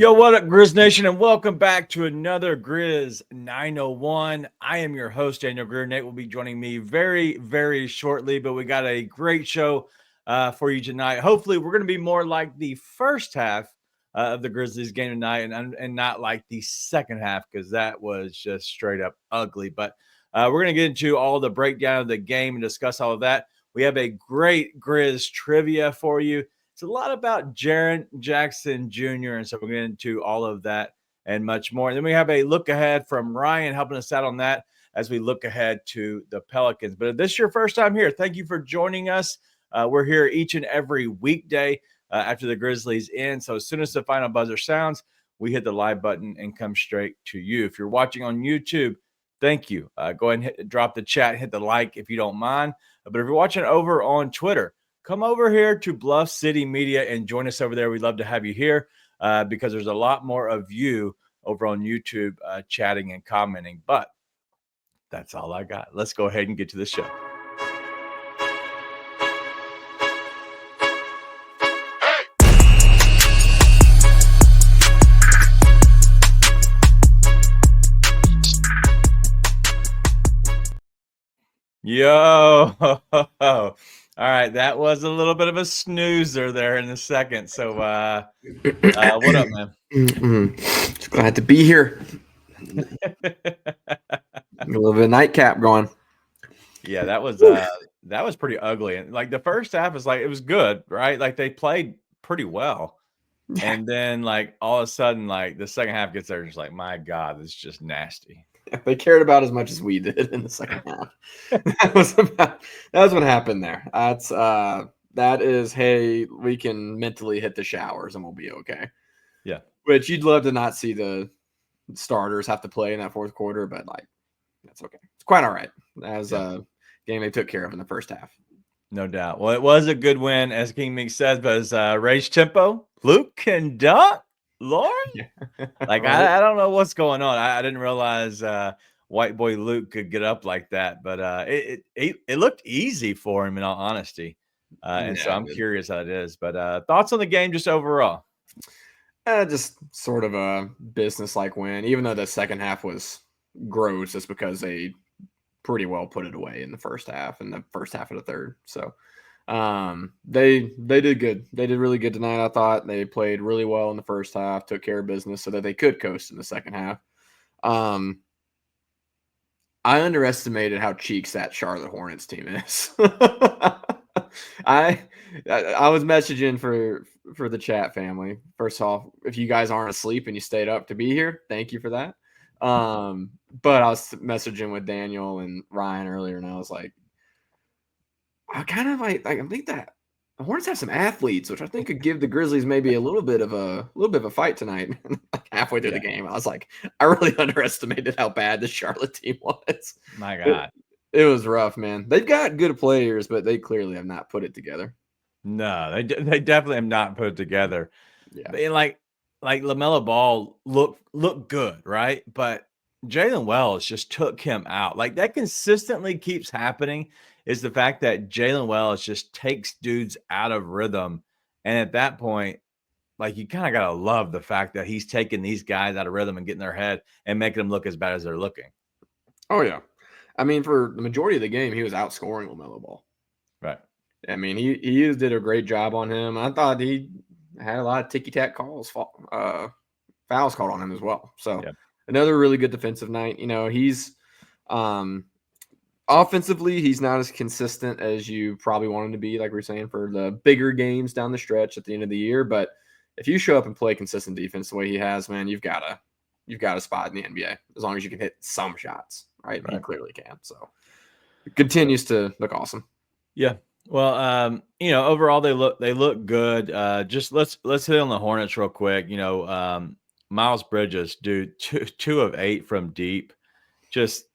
Yo, what up, Grizz Nation, and welcome back to another Grizz 901. I am your host, Daniel Greer. Nate will be joining me very, very shortly, but we got a great show for you tonight. Hopefully, we're going to be more like the first half of the Grizzlies game tonight and not like the second half because that was just straight up ugly. But we're going to get into all the breakdown of the game and discuss all of that. We have a great Grizz trivia for you. It's a lot about Jaren Jackson Jr. And so we're getting into all of that and much more. And then we have a look ahead from Ryan helping us out on that as we look ahead to the Pelicans. But if this is your first time here, thank you for joining us. We're here each and every weekday after the Grizzlies end. So as soon as the final buzzer sounds, we hit the live button and come straight to you. If you're watching on YouTube, thank you. Go ahead and drop the chat, hit the like if you don't mind. But if you're watching over on Twitter, come over here to Bluff City Media and join us over there. We'd love to have you here because there's a lot more of you over on YouTube chatting and commenting. But that's all I got. Let's go ahead and get to the show. Yo. All right, that was a little bit of a snoozer there in a second. So, what up, man? Just glad to be here. A little bit of nightcap going. Yeah, that was pretty ugly. And like the first half is like it was good, right? Like they played pretty well. Yeah. And then like all of a sudden, like the second half gets there, just like, my God, it's just nasty. They cared about as much as we did in the second half. That was what happened there. That is, hey, we can mentally hit the showers and we'll be okay. Yeah. Which you'd love to not see the starters have to play in that fourth quarter, but like that's okay. It's quite all right as a game they took care of in the first half. No doubt. Well, it was a good win, as King Meek says, but as Rage Tempo, Luke can dunk, Lord. Yeah. Like, right. I don't know what's going on. I didn't realize white boy Luke could get up like that, but it looked easy for him in all honesty. And so I'm curious how it is. But thoughts on the game just overall? Just sort of a business-like win, even though the second half was gross, just because they pretty well put it away in the first half and the first half of the third. So they did good. They did really good tonight. I thought they played really well in the first half, took care of business so that they could coast in the second half. I underestimated how cheeks that Charlotte Hornets team is. I was messaging for the chat family. First off, if you guys aren't asleep and you stayed up to be here, thank you for that. But I was messaging with Daniel and Ryan earlier, and I was like, I kind of like I think that the Hornets have some athletes, which I think could give the Grizzlies maybe a little bit of a fight tonight. Like halfway through the game, I was like, I really underestimated how bad the Charlotte team was. My God, it was rough, man. They've got good players, but they clearly have not put it together. No, they definitely have not put it together. Yeah, but like LaMelo Ball looked good, right? But Jalen Wells just took him out. Like that consistently keeps happening. Is the fact that Jalen Wells just takes dudes out of rhythm, and at that point, like you kind of gotta love the fact that he's taking these guys out of rhythm and getting their head and making them look as bad as they're looking. Oh yeah, I mean for the majority of the game, he was outscoring LaMelo Ball. Right. I mean he did a great job on him. I thought he had a lot of ticky-tack calls, fouls called on him as well. So another really good defensive night. You know, he's offensively, he's not as consistent as you probably want him to be, like we were saying, for the bigger games down the stretch at the end of the year. But if you show up and play consistent defense the way he has, man, you've got a spot in the NBA as long as you can hit some shots, right? He clearly can. So it continues to look awesome. Yeah. Well, you know, overall they look good. Just let's hit on the Hornets real quick. You know, Miles Bridges, dude, 2 of 8 from deep. Just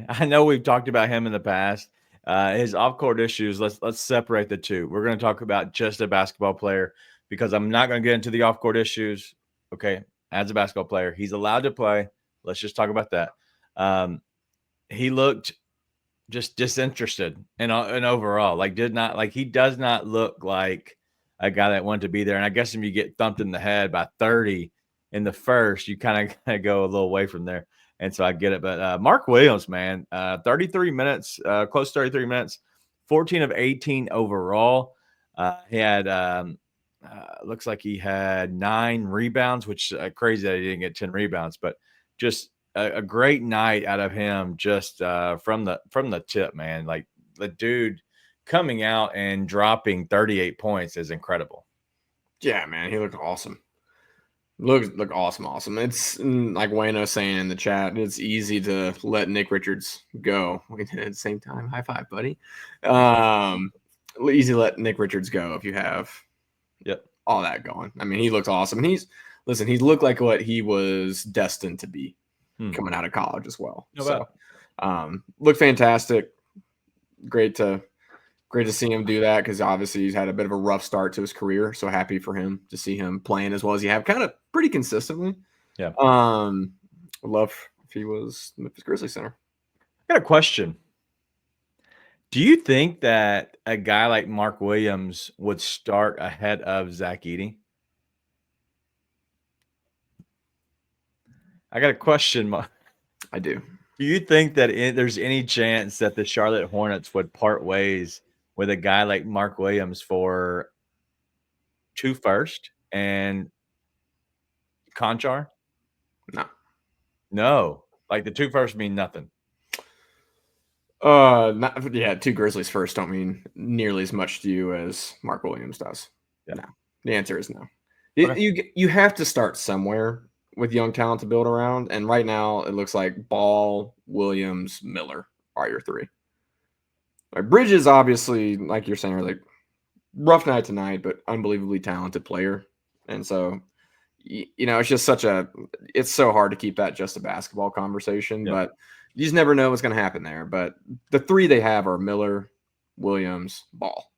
I know we've talked about him in the past. His off-court issues. Let's separate the two. We're going to talk about just a basketball player because I'm not going to get into the off-court issues. Okay, as a basketball player, he's allowed to play. Let's just talk about that. He looked just disinterested and overall, like he does not look like a guy that wanted to be there. And I guess if you get thumped in the head by 30 in the first, you kind of go a little away from there. And so I get it. But Mark Williams, man, 33 minutes, close to 33 minutes, 14 of 18 overall. He had looks like he had 9 rebounds, which is crazy that he didn't get 10 rebounds, but just a great night out of him just from the tip, man. Like the dude coming out and dropping 38 points is incredible. Yeah, man, he looked awesome. Look awesome. It's like Wayno saying in the chat, it's easy to let Nick Richards go. We did it at the same time. High five, buddy. Easy to let Nick Richards go if you have all that going. I mean, he looks awesome. And he looked like what he was destined to be coming out of college as well. Looked fantastic. Great to see him do that, because obviously he's had a bit of a rough start to his career. So happy for him to see him playing as well as he have, kind of pretty consistently. Yeah. Would love if he was Memphis Grizzlies center. I got a question. Do you think that a guy like Mark Williams would start ahead of Zach Edey? I got a question. I do. Do you think that there's any chance that the Charlotte Hornets would part ways with a guy like Mark Williams for 2 first and Conchar? No. Like the 2 first mean nothing. 2 Grizzlies first don't mean nearly as much to you as Mark Williams does. Yeah. No. The answer is no. Okay. You have to start somewhere with young talent to build around, and right now it looks like Ball, Williams, Miller are your 3. Like Bridges, obviously, like you're saying, like rough night tonight, but unbelievably talented player, and so it's just it's so hard to keep that just a basketball conversation, but you just never know what's going to happen there. But the 3 they have are Miller, Williams, Ball.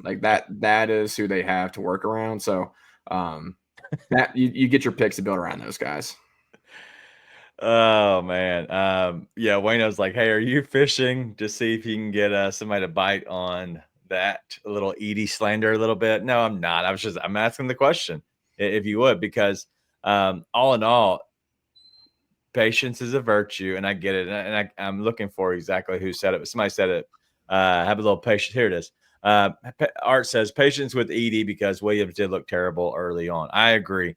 Like that is who they have to work around. So that you get your picks to build around those guys. Oh man. Wayno's like, hey, are you fishing to see if you can get somebody to bite on that little Edey slander a little bit? No, I'm not. I'm asking the question, if you would, because all in all, patience is a virtue, and I get it. And I'm looking for exactly who said it, but somebody said it. Have a little patience. Here it is. Art says patience with Edey because Williams did look terrible early on. I agree.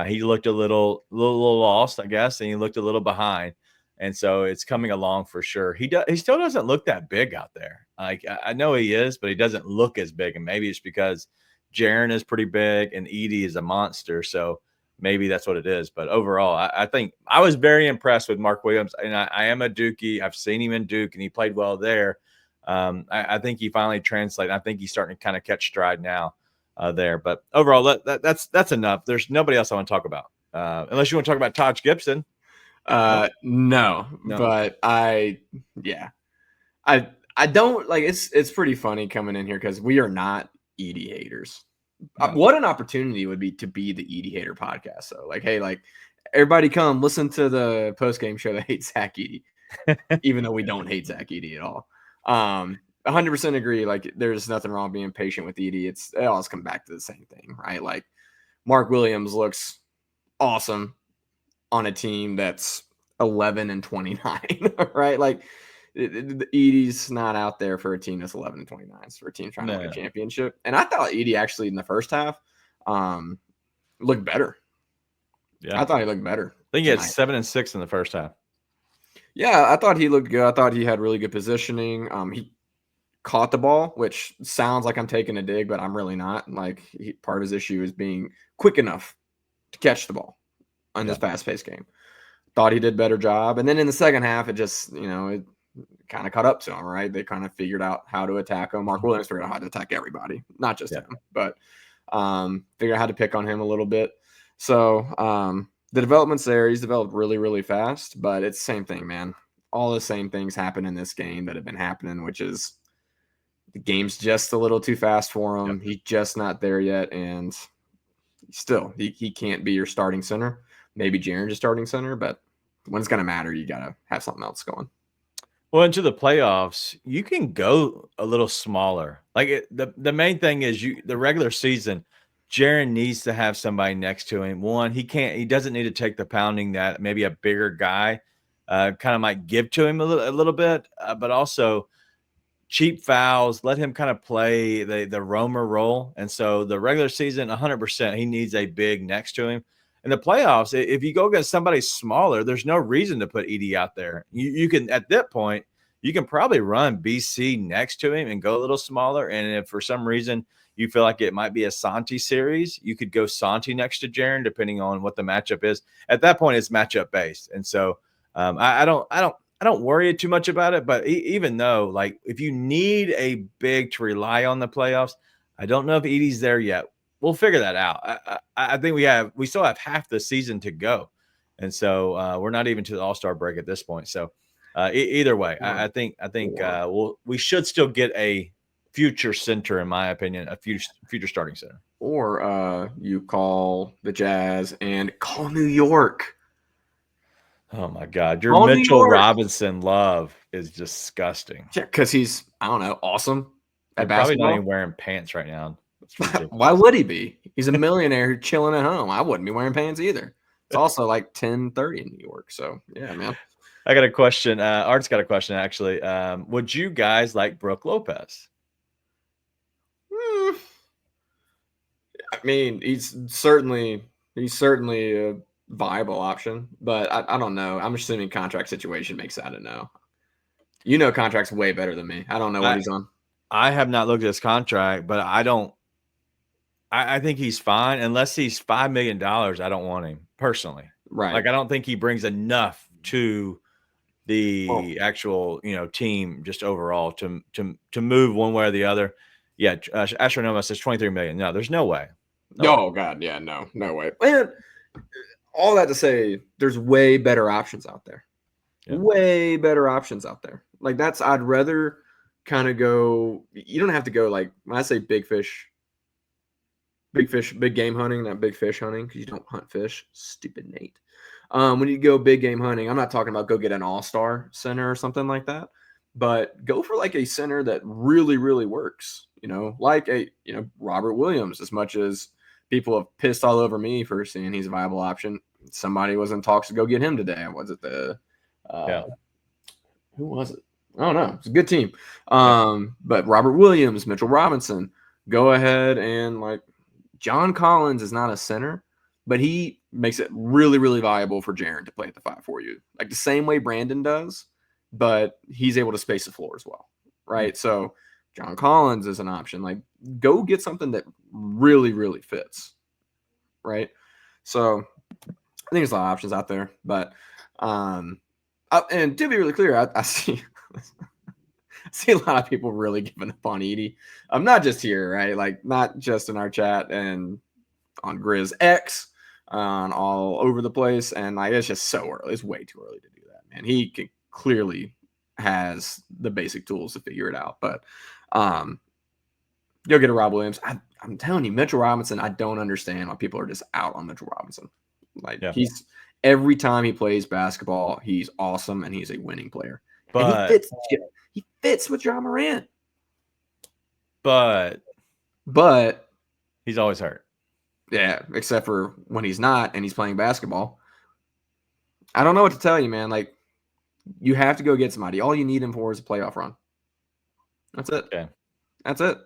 He looked a little lost, I guess, and he looked a little behind, and so it's coming along for sure. He still doesn't look that big out there. Like I know he is, but he doesn't look as big, and maybe it's because Jaren is pretty big and Edey is a monster, so maybe that's what it is. But overall, I think I was very impressed with Mark Williams, and I am a Dookie. I've seen him in Duke, and he played well there. I think he finally translated. I think he's starting to kind of catch stride now. There, but overall, that's enough. There's nobody else I want to talk about, unless you want to talk about Taj Gibson. No, but I don't like. It's pretty funny coming in here because we are not Edey haters. What an opportunity it would be to be the Edey hater podcast. So like, hey, like everybody come listen to the post-game show that hates Zach Edey, even though we don't hate Zach Edey at all. 100% agree. Like, there's nothing wrong being patient with Edey. It always come back to the same thing, right? Like, Mark Williams looks awesome on a team that's 11-29, right? Like, Edey's not out there for a team that's 11-29. It's for a team trying to win a championship. And I thought Edey actually in the first half looked better. Yeah, I thought he looked better. I think he had 7 and 6 in the first half. Yeah, I thought he looked good. I thought he had really good positioning. He caught the ball, which sounds like I'm taking a dig, but I'm really not. Like, part of his issue is being quick enough to catch the ball on this fast-paced game. Thought he did a better job. And then in the second half, it just, it kind of caught up to him, right? They kind of figured out how to attack him. Mark Williams figured out how to attack everybody, not just him, but figured out how to pick on him a little bit. So the development's there. He's developed really, really fast, but it's the same thing, man. All the same things happen in this game that have been happening, which is the game's just a little too fast for him. He's just not there yet, and still, he can't be your starting center. Maybe Jaren's your starting center, but when it's going to matter, you got to have something else going. Well, into the playoffs, you can go a little smaller. The main thing is the regular season, Jaren needs to have somebody next to him. One, he doesn't need to take the pounding that maybe a bigger guy kind of might give to him a little bit, but also cheap fouls, let him kind of play the roamer role. And so the regular season, 100%, he needs a big next to him. In the playoffs, if you go against somebody smaller, there's no reason to put Edie out there. You can, at that point, you can probably run BC next to him and go a little smaller. And if for some reason you feel like it might be a Santi series, you could go Santi next to Jaren, depending on what the matchup is. At that point, it's matchup based. And so I don't worry too much about it, but even though, like, if you need a big to rely on the playoffs, I don't know if Edie's there yet. We'll figure that out. I think we still have half the season to go, and so we're not even to the All-Star break at this point. So either way, I think we should still get a future center, in my opinion, a future starting center. Or you call the Jazz and call New York. Oh my God, your Mitchell Robinson love is disgusting. Yeah, because he's, I don't know, awesome at basketball. Probably not even wearing pants right now. Why would he be? He's a millionaire chilling at home. I wouldn't be wearing pants either. It's also like 10:30 in New York, so yeah, man. I got a question. Art's got a question actually. Would you guys like Brooke Lopez? I mean, he's certainly a viable option, but I don't know. I'm assuming contract situation makes that a no. You know, contract's way better than me. I don't know what he's on. I have not looked at his contract, but I think he's fine unless he's $5 million. I don't want him personally. Right. Like, I don't think he brings enough to the actual, team just overall to move one way or the other. Yeah. Astronoma says 23 million. No, there's no way. No God. Yeah. No way. And all that to say, there's way better options out there. Yeah. Way better options out there. Like I'd rather kind of go, you don't have to go like, when I say big game hunting, not big fish hunting, because you don't hunt fish. Stupid Nate. When you go big game hunting, I'm not talking about go get an all-star center or something like that, but go for like a center that really, really works, like Robert Williams. As much as people have pissed all over me for saying he's a viable option, somebody was in talks to go get him today. Was it who was it? I don't know. It's a good team. But Robert Williams, Mitchell Robinson, go ahead and like John Collins is not a center, but he makes it really, really viable for Jaren to play at the 5 for you. Like the same way Brandon does, but he's able to space the floor as well. Right. So John Collins is an option. Like go get something that really, really fits. Right. So I think there's a lot of options out there, but and to be really clear, I see a lot of people really giving up on Edie. Not just here, right? Like not just in our chat and on Grizz X, on all over the place. And like it's just so early. It's way too early to do that, man. He clearly has the basic tools to figure it out. But you'll get a Rob Williams. I'm telling you, Mitchell Robinson, I don't understand why people are just out on Mitchell Robinson. Like he's every time he plays basketball, he's awesome and he's a winning player. But and he fits with John Morant. But he's always hurt. Yeah, except for when he's not and he's playing basketball. I don't know what to tell you, man. Like you have to go get somebody. All you need him for is a playoff run. That's it. Okay. That's it.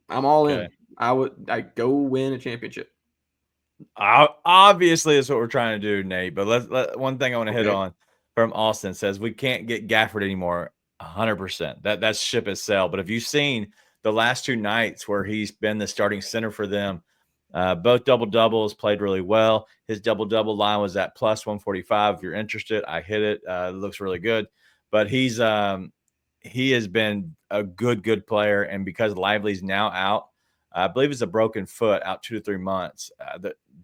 I'm all in. I go win a championship. Obviously, that's what we're trying to do, Nate. But one thing I want to hit on from Austin says we can't get Gafford anymore. 100%. That's ship has sailed. But have you seen the last 2 nights where he's been the starting center for them? Both double-doubles, played really well. His double-double line was at plus 145. If you're interested, I hit it. It looks really good. But he has been a good player. And because Lively's now out, I believe it's a broken foot, out 2 to 3 months.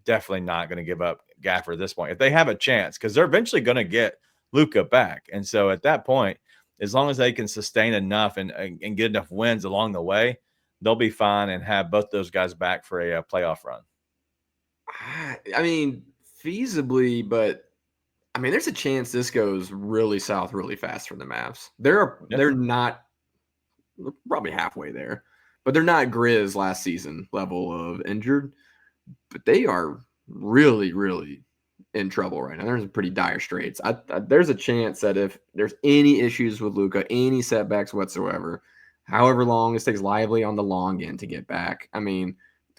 Definitely not going to give up Gafford at this point. If they have a chance, because they're eventually going to get Luka back. And so at that point, as long as they can sustain enough and get enough wins along the way, they'll be fine and have both those guys back for a playoff run. I mean, feasibly, but I mean, there's a chance this goes really south really fast for the Mavs. Yeah. They're not probably halfway there, but they're not Grizz last season level of injured. But they are really, really in trouble right now. There's some pretty dire straits. There's a chance that if there's any issues with Luka, any setbacks whatsoever, however long this takes Lively on the long end to get back. I mean,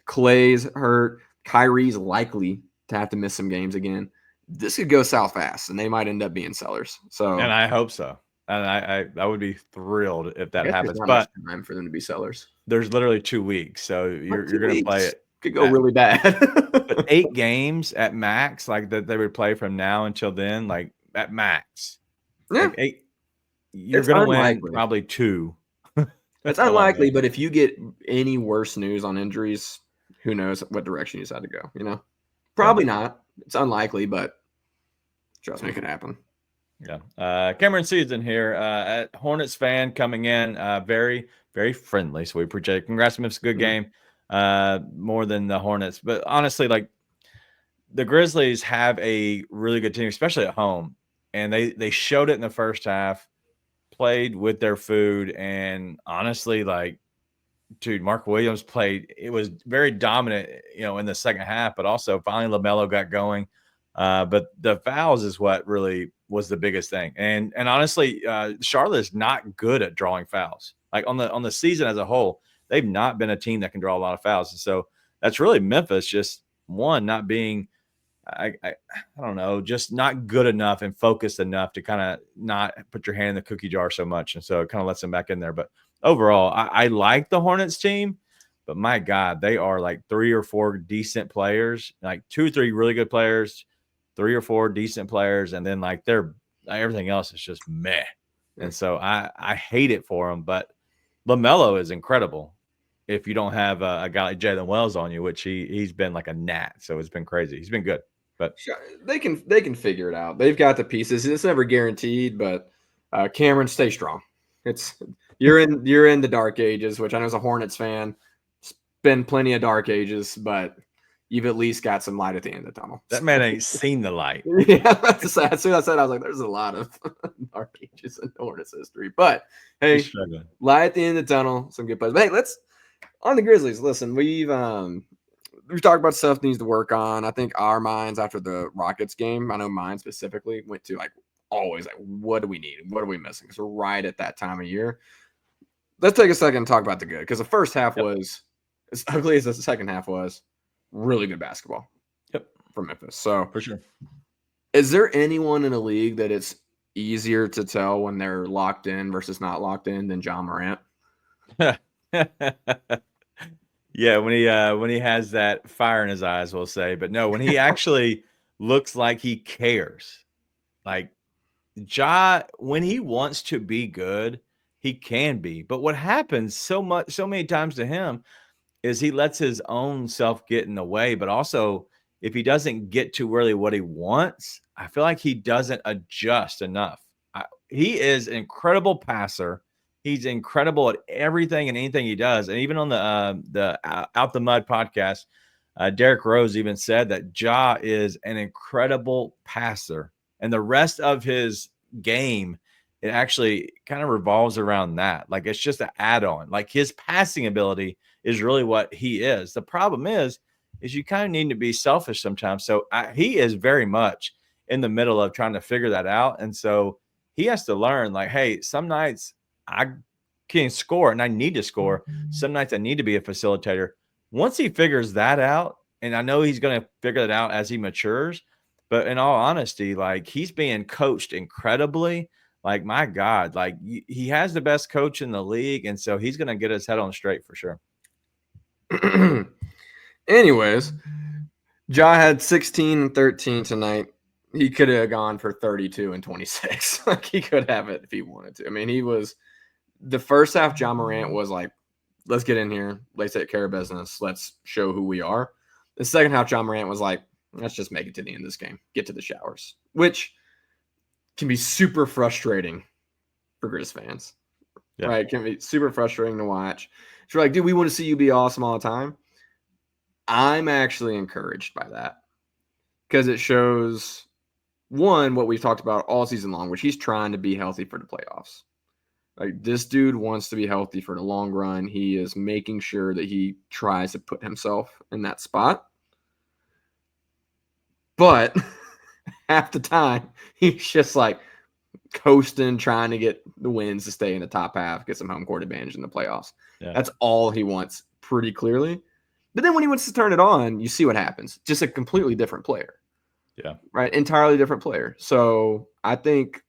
Clay's hurt. Kyrie's likely to have to miss some games again. This could go south fast, and they might end up being sellers. So, And I hope so. And I would be thrilled if I that guess there's happens. not much But time for them to be sellers. there's literally 2 weeks, so you're going to play it. Could go really bad. But 8 games at max, like that they would play from now until then, like at max. Yeah, Like 8, you're it's going to win unlikely. probably 2. It's unlikely, but if you get any worse news on injuries, who knows what direction you decide to go, you know? Probably not. It's unlikely, but trust me, it could happen. Yeah. Cameron Season here, at Hornets fan coming in, very, very friendly. So we appreciate it. Congrats to Memphis, good game. More than the Hornets. But honestly, like the Grizzlies have a really good team, especially at home. And they showed it in the first half, played with their food, and honestly, like, dude, Mark Williams played. It was very dominant, in the second half, but also finally LaMelo got going. But the fouls is what really was the biggest thing. And honestly, Charlotte is not good at drawing fouls. Like on the season as a whole, they've not been a team that can draw a lot of fouls. And so that's really Memphis just not being, I don't know, just not good enough and focused enough to kind of not put your hand in the cookie jar so much. And so it kind of lets them back in there. But overall, I like the Hornets team, but my God, they are like 3 or 4 decent players, like 2 or 3 really good players, 3 or 4 decent players, and then like everything else is just meh. And so I hate it for them. But LaMelo is incredible if you don't have a guy like Jalen Wells on you, which he's been like a gnat. So it's been crazy. He's been good. But they can figure it out. They've got the pieces. It's never guaranteed, but Cameron, stay strong. You're in the dark ages, which I know as a Hornets fan, it's been plenty of dark ages, but you've at least got some light at the end of the tunnel. that man ain't seen the light. Yeah, as soon as I said, I was like, there's a lot of dark ages in Hornets history. But hey, light at the end of the tunnel, some good plays. But hey, let's on the Grizzlies. Listen, we've talked about stuff needs to work on. I think our minds after the Rockets game, I know mine specifically, went to like always like, what do we need? What are we missing? Because we're right at that time of year. Let's take a second and talk about the good, because the first half was, as ugly as the second half was, really good basketball. From Memphis. So for sure. Is there anyone in the league that it's easier to tell when they're locked in versus not locked in than John Morant? Yeah, when he has that fire in his eyes, we'll say. But no, when he actually looks like he cares. Like Ja, when he wants to be good, he can be. But what happens so many times to him is he lets his own self get in the way. But also, if he doesn't get to really what he wants, I feel like he doesn't adjust enough. He is an incredible passer. He's incredible at everything and anything he does. And even on the Out the Mud podcast, Derrick Rose even said that Ja is an incredible passer. And the rest of his game, it actually kind of revolves around that. Like it's just an add-on. Like his passing ability is really what he is. The problem is you kind of need to be selfish sometimes. So he is very much in the middle of trying to figure that out. And so he has to learn like, hey, some nights I can score and I need to score. Some nights I need to be a facilitator. Once he figures that out, and I know he's going to figure it out as he matures, but in all honesty, like he's being coached incredibly. Like, my God, like he has the best coach in the league. And so he's going to get his head on straight for sure. Anyways, Ja had 16 and 13 tonight. He could have gone for 32 and 26. Like he could have it if he wanted to. I mean, he was the first half. John Morant was like, let's get in here. Let's take care of business. Let's show who we are. The second half, John Morant was like, let's just make it to the end of this game. Get to the showers, which can be super frustrating for Grizz fans. Yeah. Right? It can be super frustrating to watch. It's like, dude, we want to see you be awesome all the time. I'm actually encouraged by that because it shows one, what we've talked about all season long, which he's trying to be healthy for the playoffs. Like, this dude wants to be healthy for the long run. He is making sure that he tries to put himself in that spot. But half the time, he's just like coasting, trying to get the wins to stay in the top half, get some home court advantage in the playoffs. Yeah. That's all he wants, pretty clearly. But then when he wants to turn it on, you see what happens. Just a completely different player. Yeah. Right? Entirely different player. So I think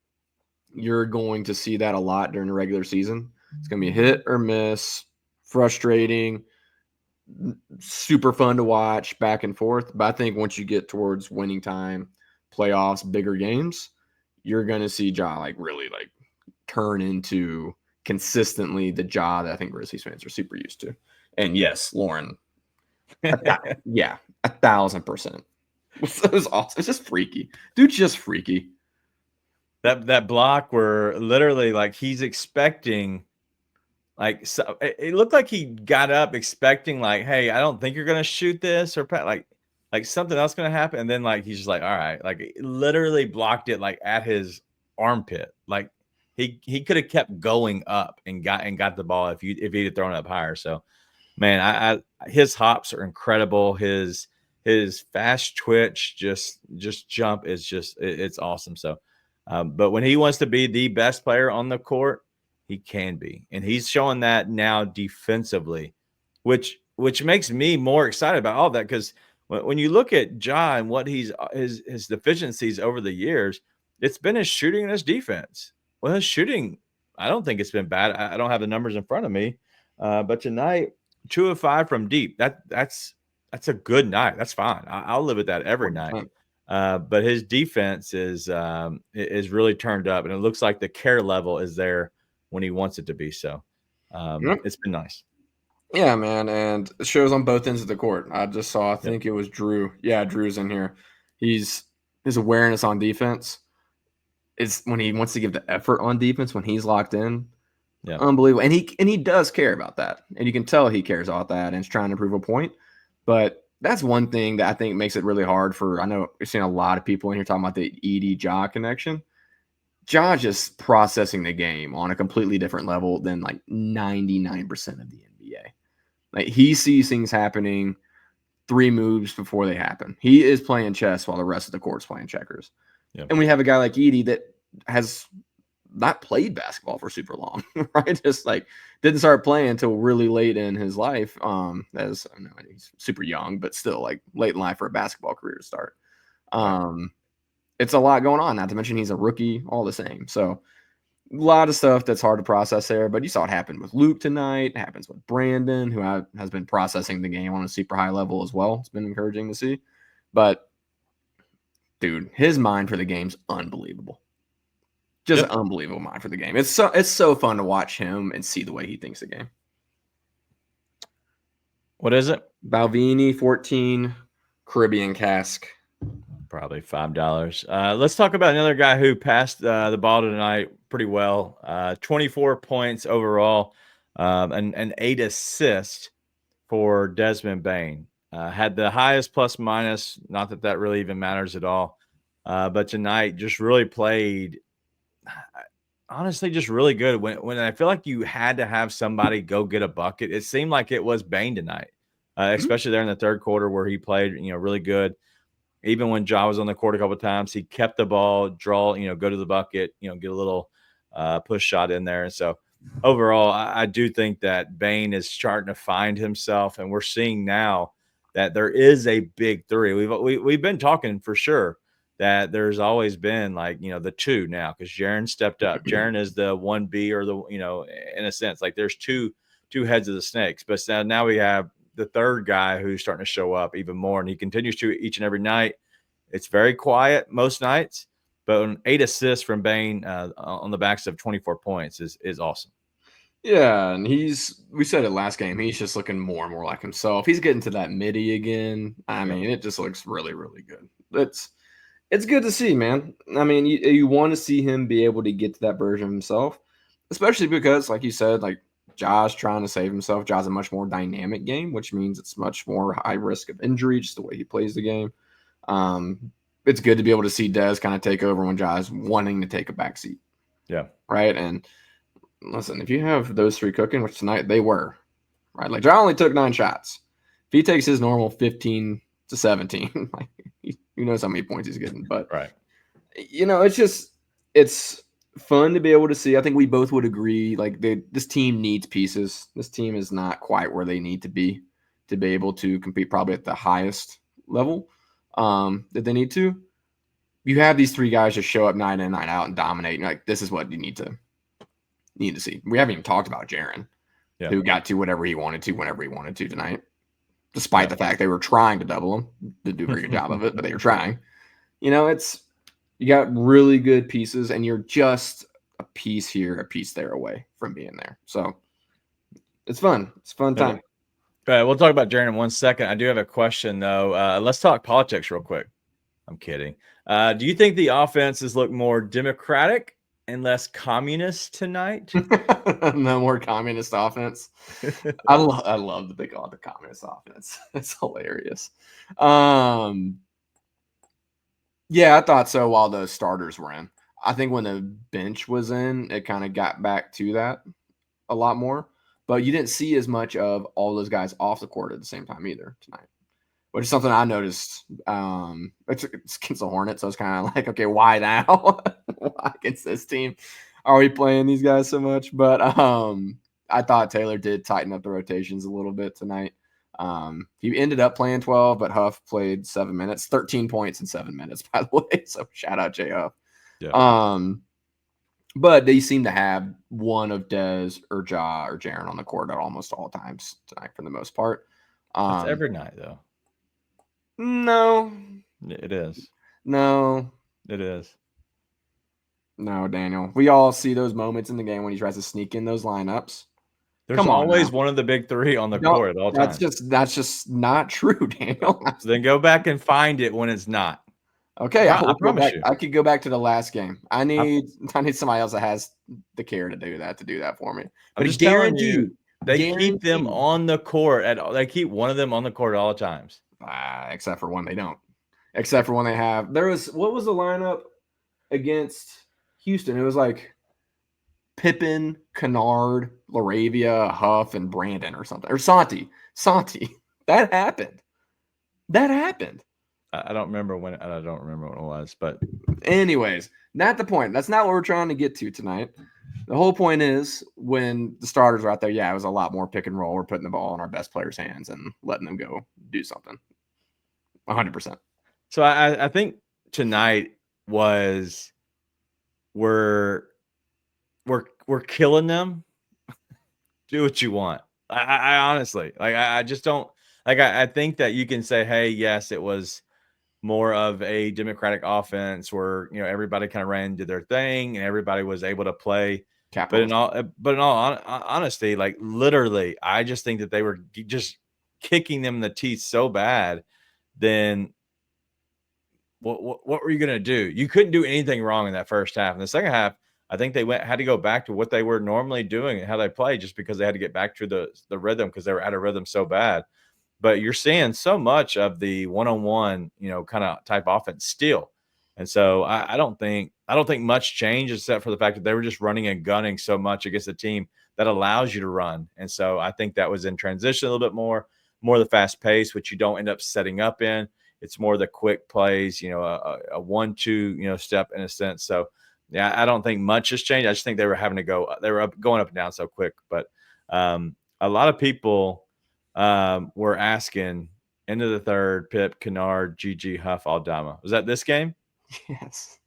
you're going to see that a lot during the regular season. It's going to be hit or miss, frustrating, super fun to watch, back and forth. But I think once you get towards winning time, playoffs, bigger games, you're going to see Ja like really like turn into consistently the Ja that I think Grizzlies fans are super used to. And yes, Lauren, yeah, 1,000%. It was awesome. It's just freaky. Dude's just freaky. That block where literally like he's expecting, like, so it looked like he got up expecting like, hey, I don't think you're gonna shoot this, or like something else gonna happen, and then like he's just like, all right, like literally blocked it like at his armpit. Like he could have kept going up and got the ball if he'd have thrown it up higher. So man, I his hops are incredible. His fast twitch, just jump is just it's awesome. So but when he wants to be the best player on the court, he can be, and he's showing that now defensively, which makes me more excited about all that, because when you look at Ja and what his deficiencies over the years, it's been his shooting and his defense. Well, his shooting, I don't think it's been bad. I don't have the numbers in front of me, but tonight 2 of 5 from deep. That's a good night. That's fine. I'll live with that every night. But his defense is really turned up, and it looks like the care level is there when he wants it to be. So it's been nice. Yeah, man, and it shows on both ends of the court. I just saw, I think it was Drew. Yeah, Drew's in here. His awareness on defense is when he wants to give the effort on defense, when he's locked in. Yeah. Unbelievable. And he does care about that. And you can tell he cares about that and is trying to prove a point. But that's one thing that I think makes it really hard for, I know we've seen a lot of people in here talking about the Edie-Ja connection. Ja just processing the game on a completely different level than like 99% of the NBA. Like, he sees things happening 3 moves before they happen. He is playing chess while the rest of the court's playing checkers. Yep. And we have a guy like Edie that has not played basketball for super long, right? Just like didn't start playing until really late in his life. As I know he's super young, but still like late in life for a basketball career to start. It's a lot going on, not to mention he's a rookie, all the same. So a lot of stuff that's hard to process there, but you saw it happen with Luke tonight. It happens with Brandon, who has been processing the game on a super high level as well. It's been encouraging to see. But, dude, his mind for the game's unbelievable. Just an unbelievable mind for the game. It's so fun to watch him and see the way he thinks the game. What is it? Balvenie 14 Caribbean cask. Probably $5. Let's talk about another guy who passed the ball tonight pretty well. 24 points overall, and 8 assists for Desmond Bane. Had the highest plus minus. Not that really even matters at all. But tonight just really played, honestly, just really good. When I feel like you had to have somebody go get a bucket, it seemed like it was Bane tonight, especially there in the third quarter where he played, really good. Even when Ja was on the court a couple of times, he kept the ball, go to the bucket, get a little push shot in there. And so overall, I do think that Bane is starting to find himself, and we're seeing now that there is a big three. We've been talking for sure that there's always been like, the 2 now, because Jaren stepped up. Jaren is the 1B, or the, in a sense, like there's two heads of the snakes. But now we have the third guy who's starting to show up even more, and he continues to each and every night. It's very quiet most nights, but 8 assists from Bane on the backs of 24 points is awesome. Yeah, and we said it last game, he's just looking more and more like himself. He's getting to that midi again. I mean, it just looks really, really good. It's good to see, man. I mean, you want to see him be able to get to that version of himself, especially because, like you said, like Ja's trying to save himself. Ja's a much more dynamic game, which means it's much more high risk of injury, just the way he plays the game. it's good to be able to see Dez kind of take over when Ja's wanting to take a back seat. Yeah. Right. And listen, if you have those three cooking, which tonight they were, right? Like Ja only took 9 shots. If he takes his normal 15 to 17, like who knows how many points he's getting. But right. It's fun to be able to see. I think we both would agree, like this team needs pieces. This team is not quite where they need to be able to compete probably at the highest level that they need to. You have these 3 guys just show up night in, night out and dominate. And you're like, this is what you need to see. We haven't even talked about Jaren, who got to whatever he wanted to, whenever he wanted to tonight, despite the fact they were trying to double him. Didn't do a very good job of it, but they were trying. You got really good pieces, and you're just a piece here, a piece there away from being there. So it's fun. It's a fun time. All right, we'll talk about Jaren in 1 second. I do have a question, though. Let's talk politics real quick. I'm kidding. Do you think the offenses look more democratic and less communist tonight? No more communist offense. I love that they call it the communist offense. It's hilarious. Yeah, I thought so while the starters were in. I think when the bench was in, it kind of got back to that a lot more. But you didn't see as much of all those guys off the court at the same time either tonight, which is something I noticed. It's against the Hornets, so I was kind of like, okay, why now? Why against this team are we playing these guys so much? But I thought Taylor did tighten up the rotations a little bit tonight. He ended up playing 12, but Huff played 7 minutes, 13 points in 7 minutes, by the way. So shout out J Huff. Yeah. But they seem to have one of Dez or Ja or Jaren on the court at almost all times tonight for the most part. That's every night, though. No. It is. No. It is. No, Daniel. We all see those moments in the game when he tries to sneak in those lineups. There's always one of the big 3 on the court at all times. That's just not true, Daniel. So then go back and find it when it's not. Okay, I promise you. I could go back to the last game. I need somebody else that has the care to do that for me. But I'm just telling you, they keep them on the court they keep one of them on the court at all times. Except for when they don't. Except for when they have. What was the lineup against Houston? It was like Pippen, Kennard, Laravia, Huff, and Brandon or something. Or Santi. That happened. I don't remember when it was, but anyways, not the point. That's not what we're trying to get to tonight. The whole point is when the starters are out there, it was a lot more pick and roll. We're putting the ball in our best players' hands and letting them go do something. 100%. So I think tonight was we're killing them. Do what you want. I honestly, I just don't I think that you can say, hey, yes, it was more of a democratic offense where everybody kind of ran to their thing and everybody was able to play. But in all honesty, like literally, I just think that they were just kicking them in the teeth so bad. Then what were you gonna do? You couldn't do anything wrong in that first half. In the second half, I think they had to go back to what they were normally doing and how they played, just because they had to get back to the rhythm because they were out of rhythm so bad. But you're seeing so much of the one-on-one, kind of type offense still. And so I don't think much changed except for the fact that they were just running and gunning so much against a team that allows you to run. And so I think that was in transition a little bit more of the fast pace, which you don't end up setting up in. It's more the quick plays, a 1-2, step in a sense. So yeah, I don't think much has changed. I just think they were going up and down so quick. But a lot of people were asking into the third, Pip, Kennard, GG, Huff, Aldama. Was that this game? Yes.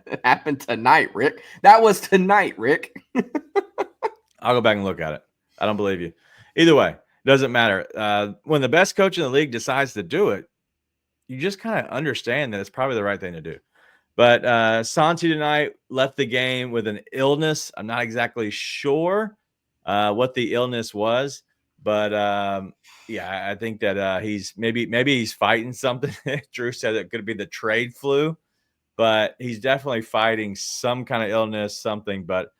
It happened tonight, Rick. That was tonight, Rick. I'll go back and look at it. I don't believe you. Either way, doesn't matter. When the best coach in the league decides to do it, you just kind of understand that it's probably the right thing to do. But Santi tonight left the game with an illness. I'm not exactly sure what the illness was. But yeah, I think that he's maybe he's fighting something. Drew said it could be the trade flu, but he's definitely fighting some kind of illness, something. But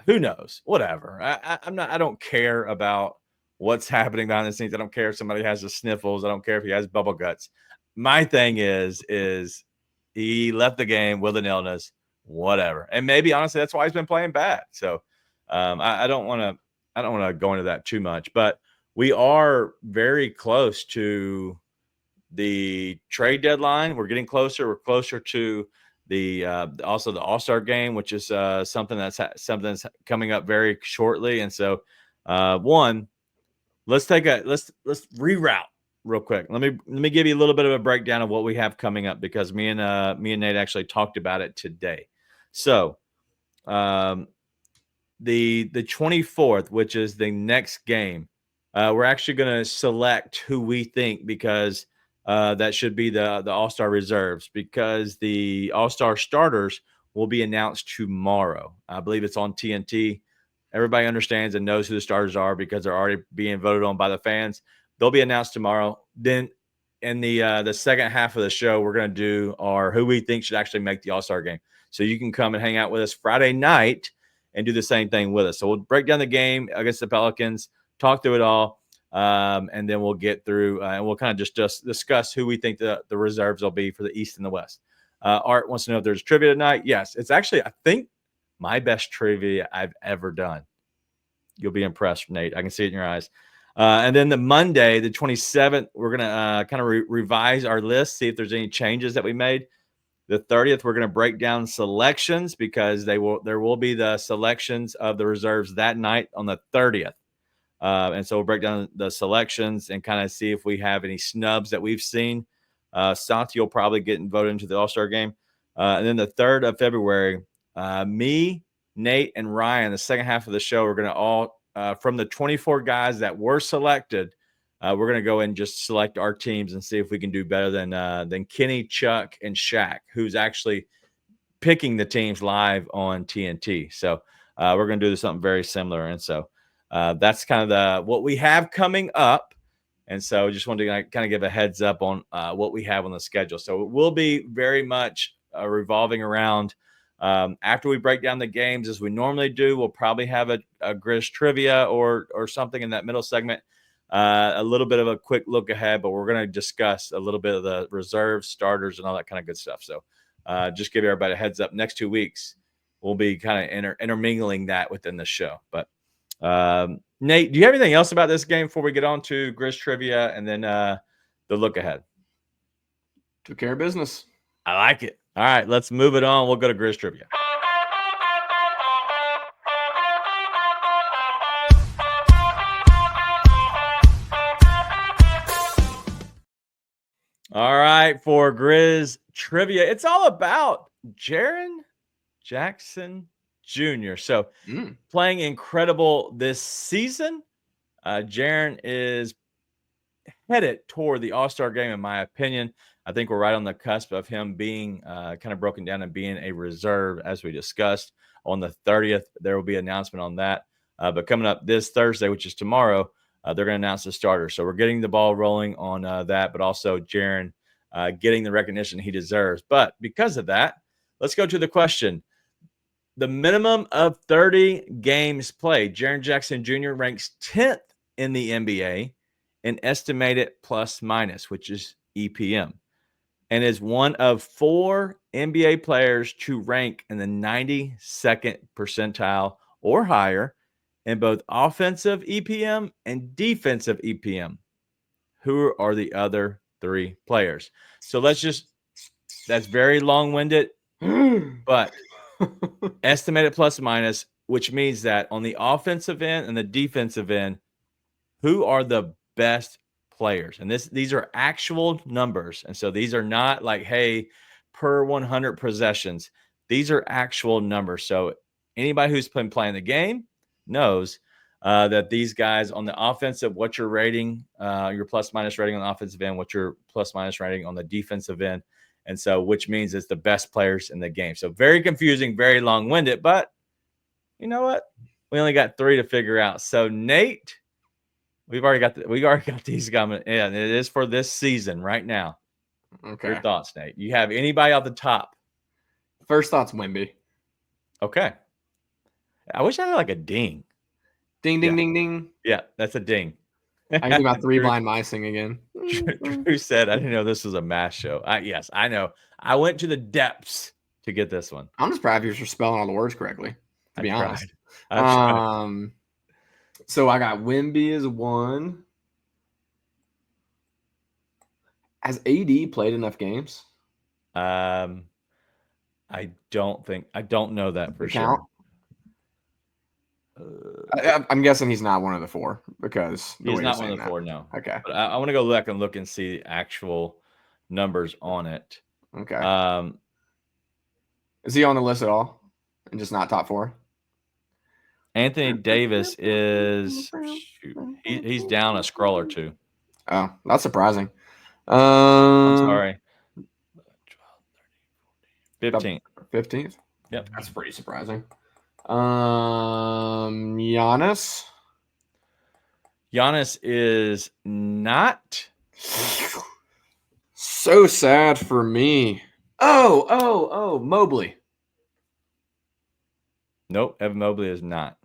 who knows? Whatever. I don't care about what's happening behind the scenes. I don't care if somebody has the sniffles. I don't care if he has bubble guts. My thing is He left the game with an illness, whatever. And maybe honestly, that's why he's been playing bad. So I don't want to go into that too much, but we are very close to the trade deadline. We're getting closer. We're closer to the also the All-Star game, which is something that's coming up very shortly. And so let's reroute real quick. Let me give you a little bit of a breakdown of what we have coming up, because me and Nate actually talked about it today. So the 24th, which is the next game, we're actually going to select who we think, because that should be the All-Star reserves, because the All-Star starters will be announced tomorrow. I believe it's on TNT. Everybody understands and knows who the starters are because they're already being voted on by the fans. They'll be announced tomorrow. Then in the second half of the show, we're going to do our who we think should actually make the All-Star game. So you can come and hang out with us Friday night and do the same thing with us. So we'll break down the game against the Pelicans, talk through it all, and then we'll get through and we'll kind of just discuss who we think the reserves will be for the East and the West. Art wants to know if there's trivia tonight. Yes, it's actually, I think, my best trivia I've ever done. You'll be impressed, Nate. I can see it in your eyes. And then the Monday, the 27th, we're going to kind of revise our list, see if there's any changes that we made. The 30th, we're going to break down selections, because there will be the selections of the reserves that night on the 30th. And so we'll break down the selections and kind of see if we have any snubs that we've seen. Santi will probably get voted into the All-Star game. And then the 3rd of February, me, Nate, and Ryan, the second half of the show, we're going to all, from the 24 guys that were selected, we're going to go and just select our teams and see if we can do better than Kenny, Chuck, and Shaq, who's actually picking the teams live on TNT. So we're going to do something very similar. And so that's kind of what we have coming up. And so just wanted to kind of give a heads up on what we have on the schedule. So it will be very much revolving around after we break down the games, as we normally do. We'll probably have a Grizz Trivia or something in that middle segment. A little bit of a quick look ahead, but we're going to discuss a little bit of the reserves, starters, and all that kind of good stuff. So just give everybody a heads up. Next 2 weeks, we'll be kind of intermingling that within the show. But Nate, do you have anything else about this game before we get on to Grizz Trivia and then the look ahead? Took care of business. I like it. All right, let's move it on. We'll go to Grizz Trivia. All right, for Grizz Trivia, it's all about Jaren Jackson Jr. So playing incredible this season. Jaren is headed toward the All-Star game, in my opinion. I think we're right on the cusp of him being kind of broken down and being a reserve, as we discussed. On the 30th, there will be an announcement on that. But coming up this Thursday, which is tomorrow, they're going to announce the starter. So we're getting the ball rolling on that, but also Jaren getting the recognition he deserves. But because of that, let's go to the question. The minimum of 30 games played. Jaren Jackson Jr. ranks 10th in the NBA in estimated plus minus, which is EPM, and is one of 4 NBA players to rank in the 92nd percentile or higher in both offensive EPM and defensive EPM. Who are the other 3 players? So that's very long-winded, but estimated plus minus, which means that on the offensive end and the defensive end, who are the best players? And these are actual numbers. And so these are not like, hey, per 100 possessions. These are actual numbers. So anybody who's been playing the game knows that these guys on the offensive, what you're rating, your plus minus rating on the offensive end, what your plus minus rating on the defensive end. And so, which means it's the best players in the game. So very confusing, very long-winded, but you know what? We only got 3 to figure out. So Nate, we already got these coming in. It is for this season right now. Okay. Your thoughts, Nate? You have anybody off the top? First thoughts, Wemby. Okay. I wish I had like a ding. Ding, ding, ding, ding. Yeah, that's a ding. I can do my 3 blind mice thing again. Drew said, I didn't know this was a math show. Yes, I know. I went to the depths to get this one. I'm just proud of you for spelling all the words correctly, to be honest. I tried. So I got Wemby as 1. Has AD played enough games? I don't know that for sure. I'm guessing he's not one of the 4 because he's not one of the 4. No. Okay. But I want to go back and look and see the actual numbers on it. Okay. Is he on the list at all and just not top 4? Anthony Davis is he's down a scroll or 2. Oh, that's surprising. I'm sorry. 15th. 15th? Yep. That's pretty surprising. Giannis? Giannis is not. So sad for me. Oh, Mobley. Nope, Evan Mobley is not.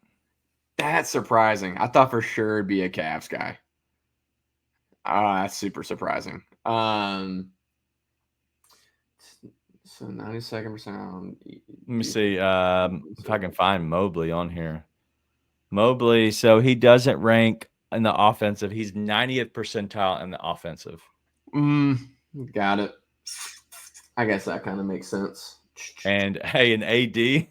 That's surprising. I thought for sure it'd be a Cavs guy. That's super surprising. So 92nd percent. Let me see if I can find Mobley on here. Mobley, so he doesn't rank in the offensive. He's 90th percentile in the offensive. Got it. I guess that kind of makes sense. And hey, in AD, he's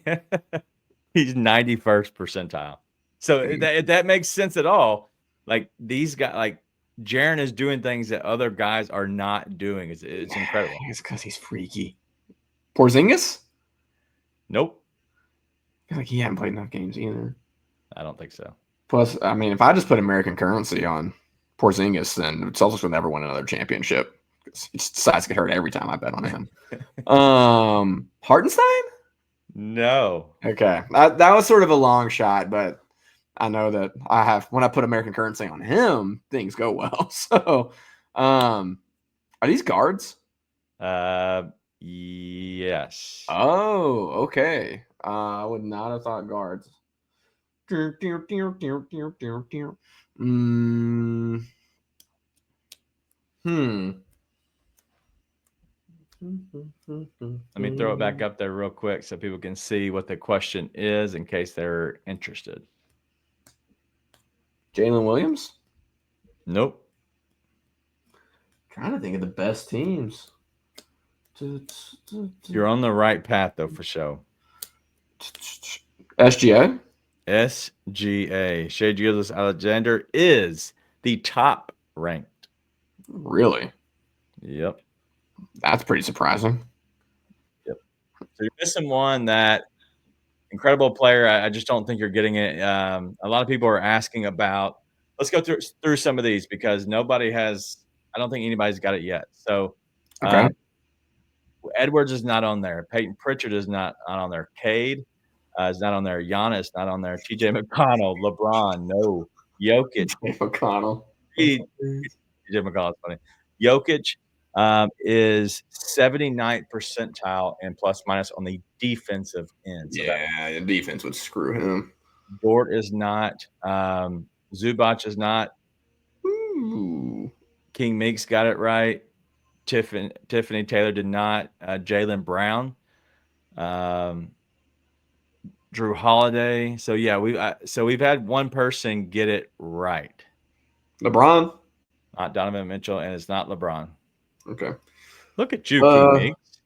91st percentile. So if that makes sense at all, like these guys, like Jaren is doing things that other guys are not doing. It's incredible. It's because he's freaky. Porzingis? Nope. I feel like he hadn't played enough games either. I don't think so. Plus, I mean, if I just put American currency on Porzingis, then the Celtics will never win another championship. He decides to get hurt every time I bet on him. Hartenstein? No. Okay. That was sort of a long shot, but I know that when I put American currency on him, things go well. So, are these guards? Yes. Oh, okay. I would not have thought guards. Let me throw it back up there real quick so people can see what the question is in case they're interested. Jalen Williams? Nope. Trying to think of the best teams. You're on the right path, though, for sure. SGA? SGA. Shea Gilgeous-Alexander is the top ranked. Really? Yep. That's pretty surprising. Yep. So you're missing one, that incredible player. I just don't think you're getting it. A lot of people are asking about. Let's go through some of these because nobody has. I don't think anybody's got it yet. So, okay. Edwards is not on there. Peyton Pritchard is not on there. Cade is not on there. Giannis not on there. TJ McConnell, LeBron, no. Jokic, McConnell. TJ McConnell's funny. Jokic is 79th percentile and plus minus on the defensive end. So yeah, the defense would screw him. Dort is not. Zubac is not. Ooh. King Meeks got it right. Tiffany Taylor did not. Jaylen Brown. Drew Holiday. So yeah, we've had one person get it right. LeBron. Not Donovan Mitchell, and it's not LeBron. Okay. Look at you, King Meeks.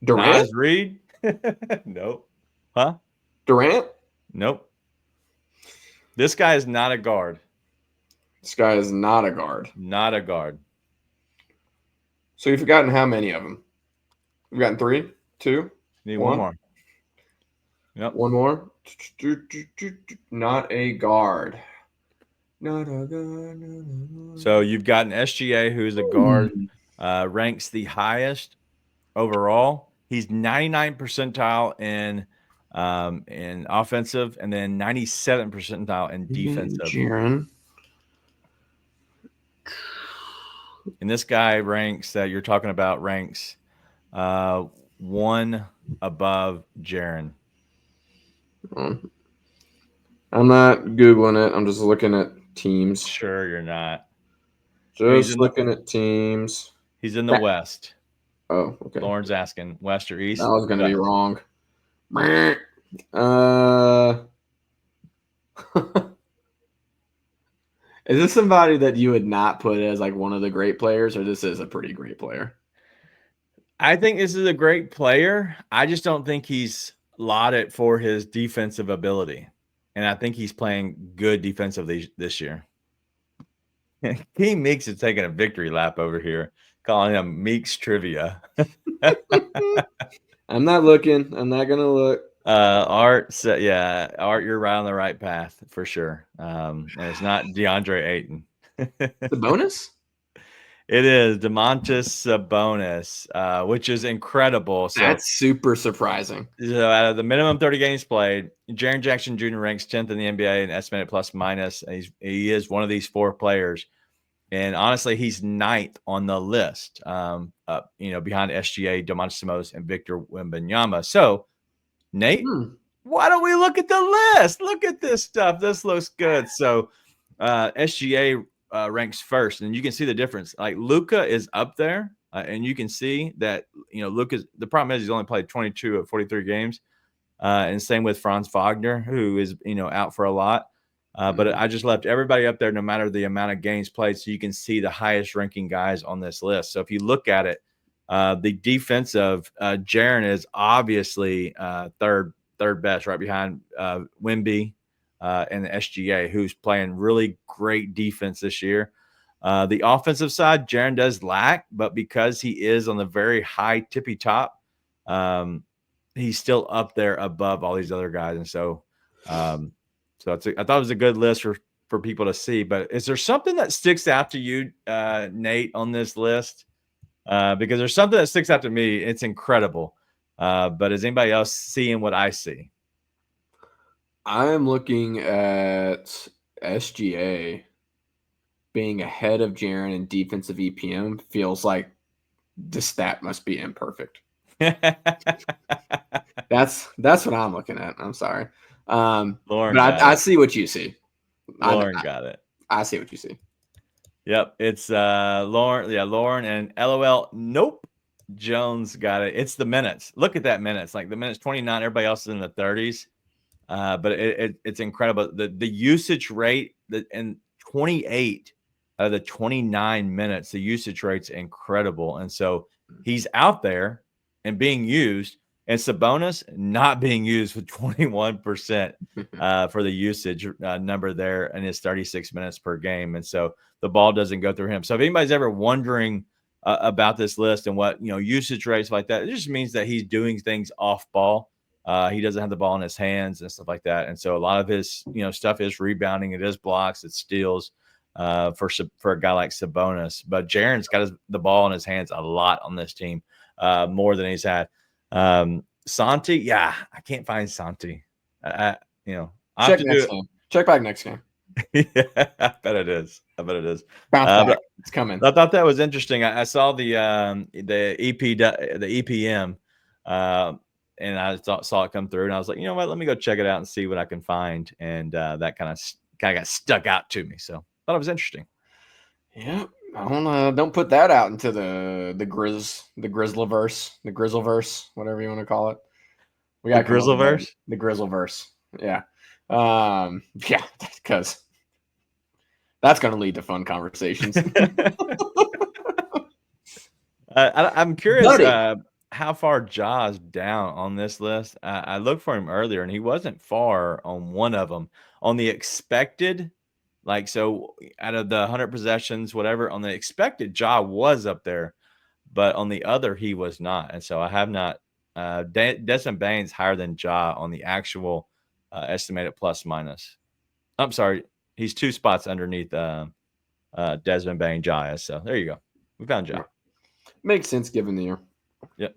Durant. Naz Reid. Nope. Huh? Durant. Nope. This guy is not a guard. This guy is not a guard. Not a guard. So you've forgotten how many of them? We've gotten 3, 2. Need one more. Yep. One more. Not a guard. Not a guard. So you've got an SGA who's a guard, ranks the highest overall. He's 99th percentile in offensive, and then 97th percentile in defensive. Jaren. And this guy ranks that you're talking about ranks one above Jaren. I'm not Googling it. I'm just looking at teams. Sure, you're not. Just looking at teams. He's in the West. Oh, okay. Lauren's asking West or East. That was going to be wrong. Is this somebody that you would not put as like one of the great players, or this is a pretty great player? I think this is a great player. I just don't think he's lauded for his defensive ability. And I think he's playing good defensively this year. King Meeks is taking a victory lap over here, calling him Meeks Trivia. I'm not looking. I'm not going to look. Art, Art, you're right on the right path for sure. And it's not DeAndre Ayton. The bonus? It is Domantas Sabonis, which is incredible. So that's super surprising. So out of the minimum 30 games played, Jaren Jackson Jr. ranks 10th in the NBA in estimated plus minus. He is one of these 4 players. And honestly, he's 9th on the list, behind SGA, Domantas Sabonis, and Victor Wembanyama. So, Nate, why don't we look at the list? Look at this stuff. This looks good. So, SGA ranks first, and you can see the difference. Like Luka is up there, and you can see that Luka's. The problem is he's only played 22 of 43 games, and same with Franz Wagner, who is out for a lot. But I just left everybody up there, no matter the amount of games played, so you can see the highest ranking guys on this list. So if you look at it, the defensive Jaren is obviously third best, right behind Wemby. And the SGA, who's playing really great defense this year. The offensive side, Jaren does lack, but because he is on the very high tippy top, he's still up there above all these other guys. And so, I thought it was a good list for people to see. But is there something that sticks out to you, Nate, on this list? Because there's something that sticks out to me. It's incredible. But is anybody else seeing what I see? I am looking at SGA being ahead of Jaren in defensive EPM. Feels like the stat must be imperfect. That's what I'm looking at. I'm sorry. Lauren, but I see what you see. Lauren got it. I see what you see. Yep, it's Lauren. Yeah, Lauren and LOL. Nope, Jones got it. It's the minutes. Look at that minutes. Like the minutes 29. Everybody else is in the 30s. But it's incredible. The usage rate and 28 out of the 29 minutes, the usage rate's incredible. And so he's out there and being used, and Sabonis not being used with 21% for the usage number there in his 36 minutes per game. And so the ball doesn't go through him. So if anybody's ever wondering about this list and what usage rates like that, it just means that he's doing things off ball. He doesn't have the ball in his hands and stuff like that. And so a lot of his, stuff is rebounding. It is blocks. It's steals for a guy like Sabonis. But Jaren's got the ball in his hands a lot on this team, more than he's had. Santi, yeah, I can't find Santi. Check back next game. Yeah, I bet it is. Bounce back. It's coming. I thought that was interesting. I saw the EPM. And I saw it come through, and I was like, you know what? Let me go check it out and see what I can find. And that kind of got stuck out to me. So thought it was interesting. Yeah, don't put that out into the Grizzliverse, whatever you want to call it. We got the Grizzliverse. The Grizzliverse. Yeah, yeah, because that's going to lead to fun conversations. I'm curious. How far Ja's down on this list? I looked for him earlier, and he wasn't far on one of them. On the expected, so out of the 100 possessions, whatever, on the expected, Ja was up there, but on the other, he was not. And so I have not. Desmond Bane's higher than Ja on the actual estimated plus minus. I'm sorry, he's 2 spots underneath Desmond Bane. Ja is. So there you go. We found Ja. Makes sense given the year. Yep.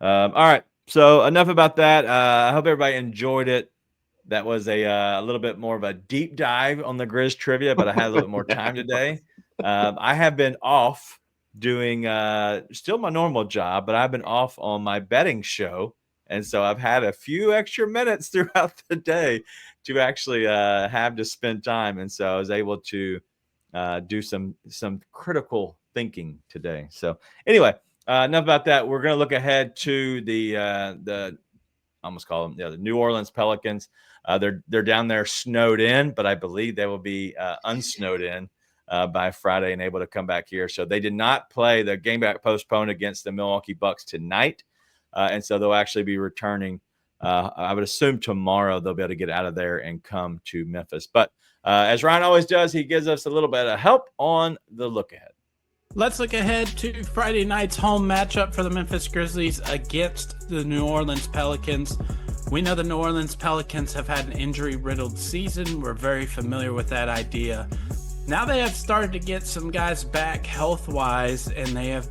All right. So enough about that. I hope everybody enjoyed it. That was a little bit more of a deep dive on the Grizz trivia, but I had a little bit more time today. I have been off doing still my normal job, but I've been off on my betting show. And so I've had a few extra minutes throughout the day to actually have to spend time. And so I was able to do some critical thinking today. So anyway, enough about that. We're going to look ahead to the I almost call them the New Orleans Pelicans. They're down there snowed in, but I believe they will be unsnowed in by Friday and able to come back here. So they did not play. The game got postponed against the Milwaukee Bucks tonight, and so they'll actually be returning. I would assume tomorrow they'll be able to get out of there and come to Memphis. But as Ryan always does, he gives us a little bit of help on the look ahead. Let's look ahead to Friday night's home matchup for the Memphis Grizzlies against the New Orleans Pelicans. We know the New Orleans Pelicans have had an injury-riddled season. We're very familiar with that idea. Now they have started to get some guys back health-wise, and they are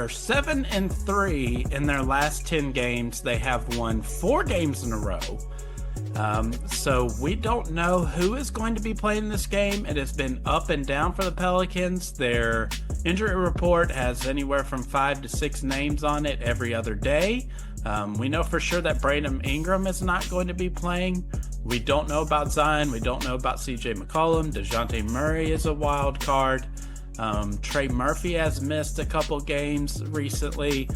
7-3 in their last 10 games. They have won 4 games in a row. So we don't know who is going to be playing this game. It has been up and down for the Pelicans. Their injury report has anywhere from 5 to 6 names on it every other day. We know for sure that Brandon Ingram is not going to be playing. We don't know about Zion. We don't know about CJ McCollum. DeJounte Murray is a wild card. Trey Murphy has missed a couple games recently.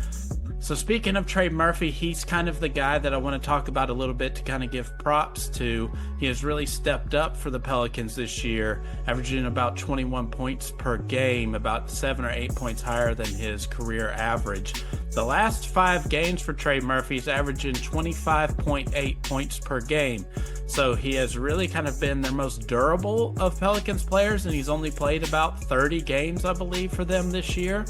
So speaking of Trey Murphy, he's kind of the guy that I want to talk about a little bit to kind of give props to. He has really stepped up for the Pelicans this year, averaging about 21 points per game, about 7 or 8 points higher than his career average. The last 5 games for Trey Murphy is averaging 25.8 points per game. So he has really kind of been their most durable of Pelicans players, and he's only played about 30 games, I believe, for them this year.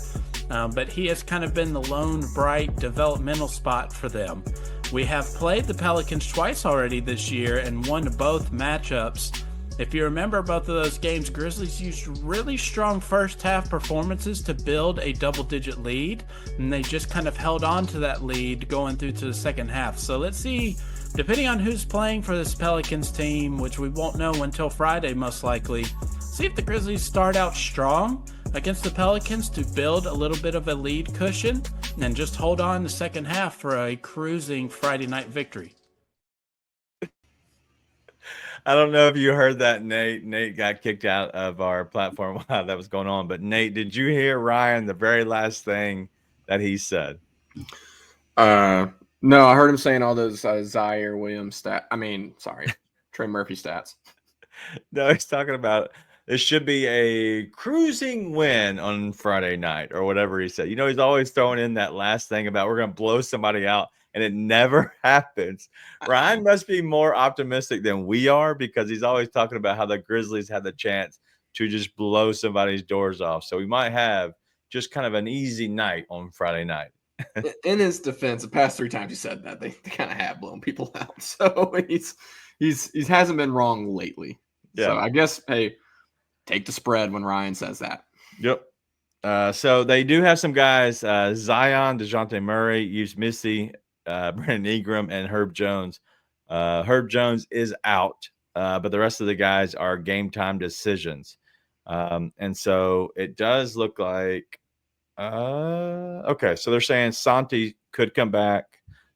But he has kind of been the lone bright developmental spot for them. We have played the Pelicans twice already this year and won both matchups. If you remember both of those games, Grizzlies used really strong first half performances to build a double-digit lead, and they just kind of held on to that lead going through to the second half. So let's see, depending on who's playing for this Pelicans team, which we won't know until Friday most likely, see if the Grizzlies start out strong against the Pelicans to build a little bit of a lead cushion and then just hold on the second half for a cruising Friday night victory. I don't know if you heard that, Nate. Nate got kicked out of our platform while that was going on. But Nate, did you hear Ryan, the very last thing that he said? No, I heard him saying all those Zaire Williams Trey Murphy stats. No, he's talking about it should be a cruising win on Friday night or whatever he said. You know, he's always throwing in that last thing about we're going to blow somebody out, and it never happens. Ryan must be more optimistic than we are because he's always talking about how the Grizzlies had the chance to just blow somebody's doors off. So we might have just kind of an easy night on Friday night. In his defense, the past 3 times he said that, they kind of have blown people out. So he hasn't been wrong lately. Yeah. So I guess, hey, take the spread when Ryan says that. Yep. So they do have some guys, Zion, DeJounte Murray, Yves Missy, Brandon Ingram, and Herb Jones. Herb Jones is out, but the rest of the guys are game time decisions. And so it does look like, okay, so they're saying Santi could come back.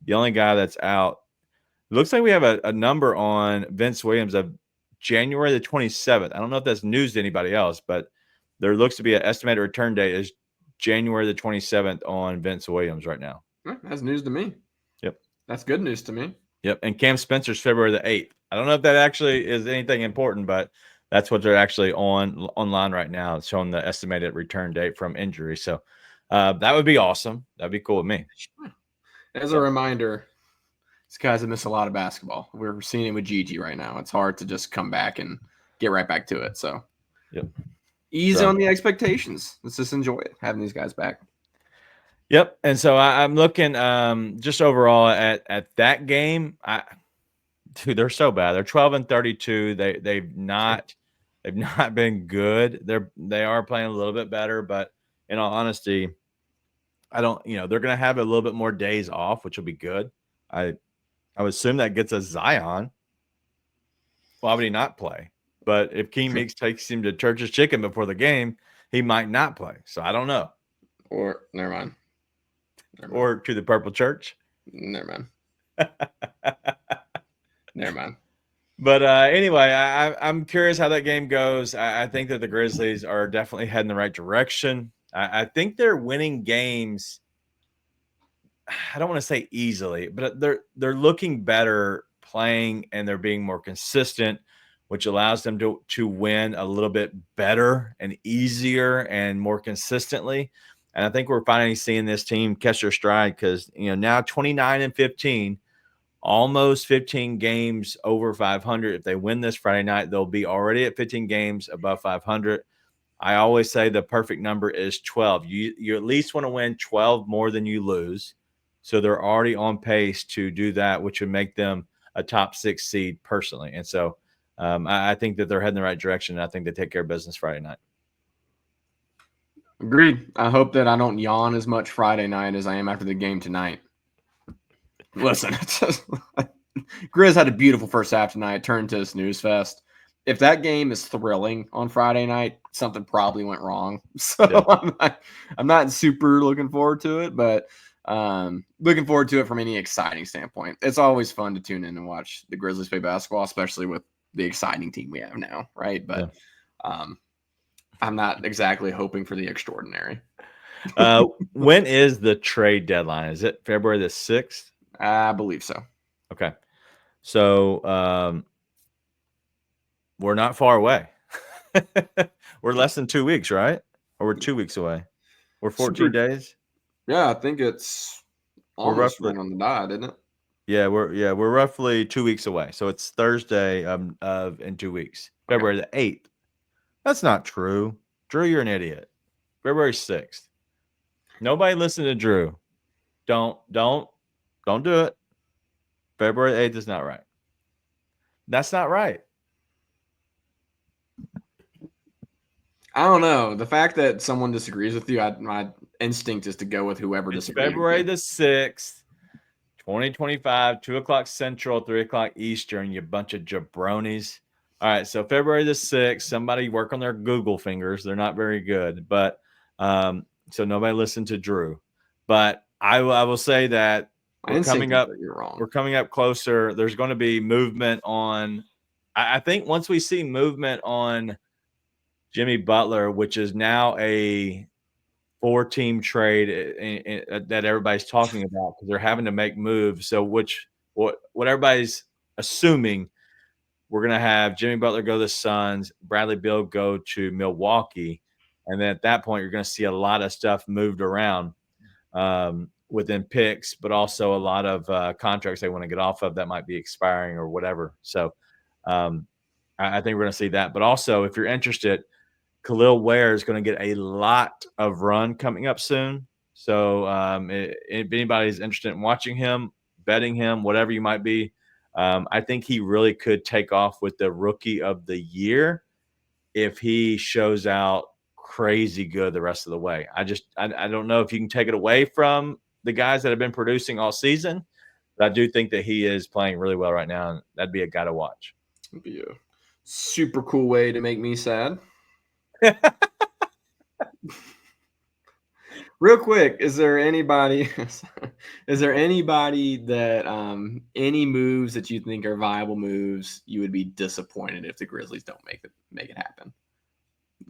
The only guy that's out, it looks like we have a number on Vince Williams of January the 27th. I don't know if that's news to anybody else, but there looks to be an estimated return date is January the 27th on Vince Williams right now. That's news to me. Yep. That's good news to me. Yep. And Cam Spencer's February the 8th. I don't know if that actually is anything important, but that's what they're actually online right now. It's showing the estimated return date from injury. So that would be awesome. That'd be cool with me. As a reminder, these guys have missed a lot of basketball. We're seeing it with Gigi right now. It's hard to just come back and get right back to it. So, yep. Easy on the expectations. Let's just enjoy it, having these guys back. Yep. And so I'm looking just overall at that game. Dude, they're so bad. They're 12-32. They've not been good. They are playing a little bit better, but in all honesty, they're going to have a little bit more days off, which will be good. I would assume that gets a Zion. Why would he not play? But if King Meeks takes him to Church's Chicken before the game, he might not play. So I don't know. Or never mind. Or to the Purple Church. Never mind. Never mind. But anyway, I'm curious how that game goes. I think that the Grizzlies are definitely heading the right direction. I think they're winning games. I don't want to say easily, but they're looking better playing and they're being more consistent, which allows them to win a little bit better and easier and more consistently. And I think we're finally seeing this team catch their stride because now 29-15, almost 15 games over 500. If they win this Friday night, they'll be already at 15 games above 500. I always say the perfect number is 12. You at least want to win 12 more than you lose. So they're already on pace to do that, which would make them a top 6 seed personally. And so I think that they're heading the right direction. And I think they take care of business Friday night. Agreed. I hope that I don't yawn as much Friday night as I am after the game tonight. Listen, Grizz had a beautiful first half tonight, turned to a snooze fest. If that game is thrilling on Friday night, something probably went wrong. So yeah. I'm not super looking forward to it, but looking forward to it from any exciting standpoint. It's always fun to tune in and watch the Grizzlies play basketball, especially with the exciting team we have now, right? But I'm not exactly hoping for the extraordinary. When is the trade deadline? Is it February the 6th? I believe so. Okay. So we're not far away. We're less than 2 weeks, right? Or we're 2 weeks away. We're 14 days. Yeah, I think it's almost right on the dot, isn't it? Yeah, we're roughly 2 weeks away. So it's Thursday of in 2 weeks. February the 8th. That's not true. Drew, you're an idiot. February 6th. Nobody listen to Drew. Don't do it. February 8th is not right. That's not right. I don't know. The fact that someone disagrees with you, my instinct is to go with whoever disagrees. February the 6th, 2025, 2 o'clock Central, 3 o'clock Eastern, you bunch of jabronis. All right, so February the 6th, somebody work on their Google fingers. They're not very good, but so nobody listened to Drew. But I will say that we're coming up. You're wrong. We're coming up closer. There's going to be movement on. I think once we see movement on Jimmy Butler, which is now a 4-team trade that everybody's talking about because they're having to make moves. So what everybody's assuming, we're going to have Jimmy Butler go to the Suns, Bradley Beal go to Milwaukee, and then at that point you're going to see a lot of stuff moved around within picks, but also a lot of contracts they want to get off of that might be expiring or whatever. So I think we're going to see that. But also, if you're interested, Khalil Ware is going to get a lot of run coming up soon. So if anybody's interested in watching him, betting him, whatever you might be, I think he really could take off with the Rookie of the Year if he shows out crazy good the rest of the way. I don't know if you can take it away from the guys that have been producing all season, but I do think that he is playing really well right now, and that'd be a guy to watch. That'd be a super cool way to make me sad. Real quick, is there anybody that any moves that you think are viable moves you would be disappointed if the Grizzlies don't make it happen?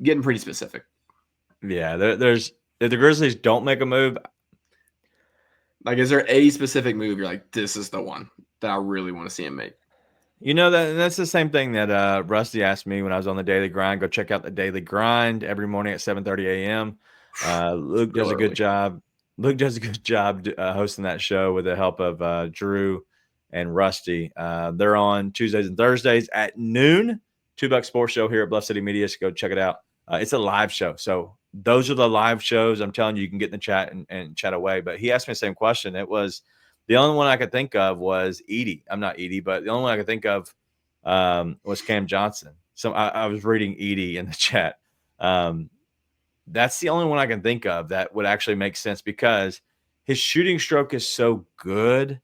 Getting pretty specific. Yeah, if the Grizzlies don't make a move, like, is there a specific move you're like, this is the one that I really want to see him make? That's the same thing that Rusty asked me when I was on the Daily Grind. Go check out the Daily Grind every morning at 7:30 a.m. Luke does a good job. Luke does a good job hosting that show with the help of Drew and Rusty. They're on Tuesdays and Thursdays at noon. $2 Sports Show here at Bluff City Media. So go check it out. It's a live show. So those are the live shows. I'm telling you, you can get in the chat and chat away. But he asked me the same question. It was the only one I could think of was Edie. I'm not Edie, but the only one I could think of was Cam Johnson. So I was reading Edie in the chat. That's the only one I can think of that would actually make sense because his shooting stroke is so good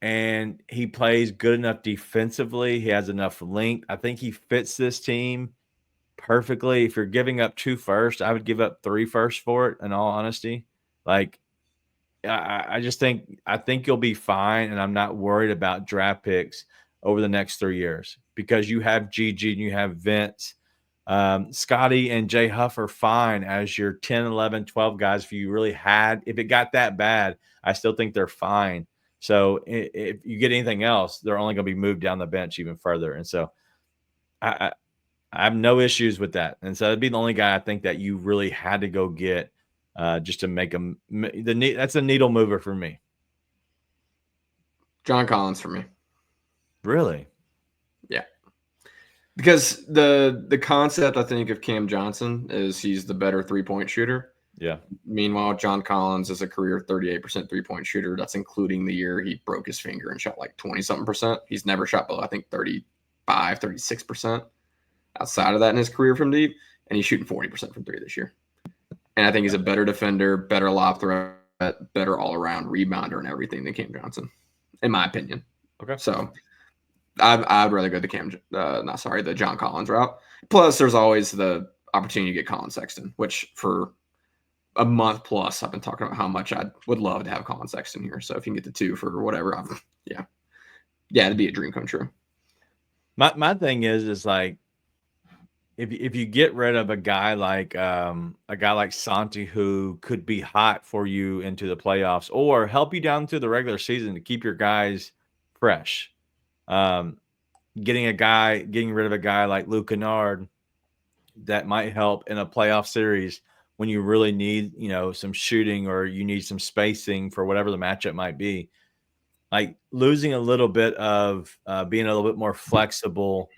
and he plays good enough defensively. He has enough length. I think he fits this team perfectly. If you're giving up 2 firsts, I would give up 3 firsts for it, in all honesty. Like, I think you'll be fine, and I'm not worried about draft picks. over the next 3 years because you have Gigi and you have Vince. Scotty and Jay Huff are fine as your 10, 11, 12 guys. If it got that bad, I still think they're fine. So if you get anything else, they're only going to be moved down the bench even further. And so I have no issues with that. And so that'd be the only guy I think that you really had to go get just to make them. That's a needle mover for me. John Collins for me. Really? Yeah. Because the concept, I think, of Cam Johnson is he's the better three-point shooter. Yeah. Meanwhile, John Collins is a career 38% three-point shooter. That's including the year he broke his finger and shot like 20-something%. He's never shot below, I think, 35, 36% outside of that in his career from deep. And he's shooting 40% from three this year. And I think he's a better defender, better lob threat, better all-around rebounder and everything than Cam Johnson, in my opinion. Okay. So I'd rather go the John Collins route. Plus, there's always the opportunity to get Colin Sexton, which for a month plus, I've been talking about how much I would love to have Colin Sexton here. So if you can get the 2 for whatever, yeah, it'd be a dream come true. My thing is like if you get rid of a guy like Santi who could be hot for you into the playoffs or help you down through the regular season to keep your guys fresh. Getting rid of a guy like Luke Kennard that might help in a playoff series when you really need, some shooting or you need some spacing for whatever the matchup might be. Like losing a little bit of being a little bit more flexible,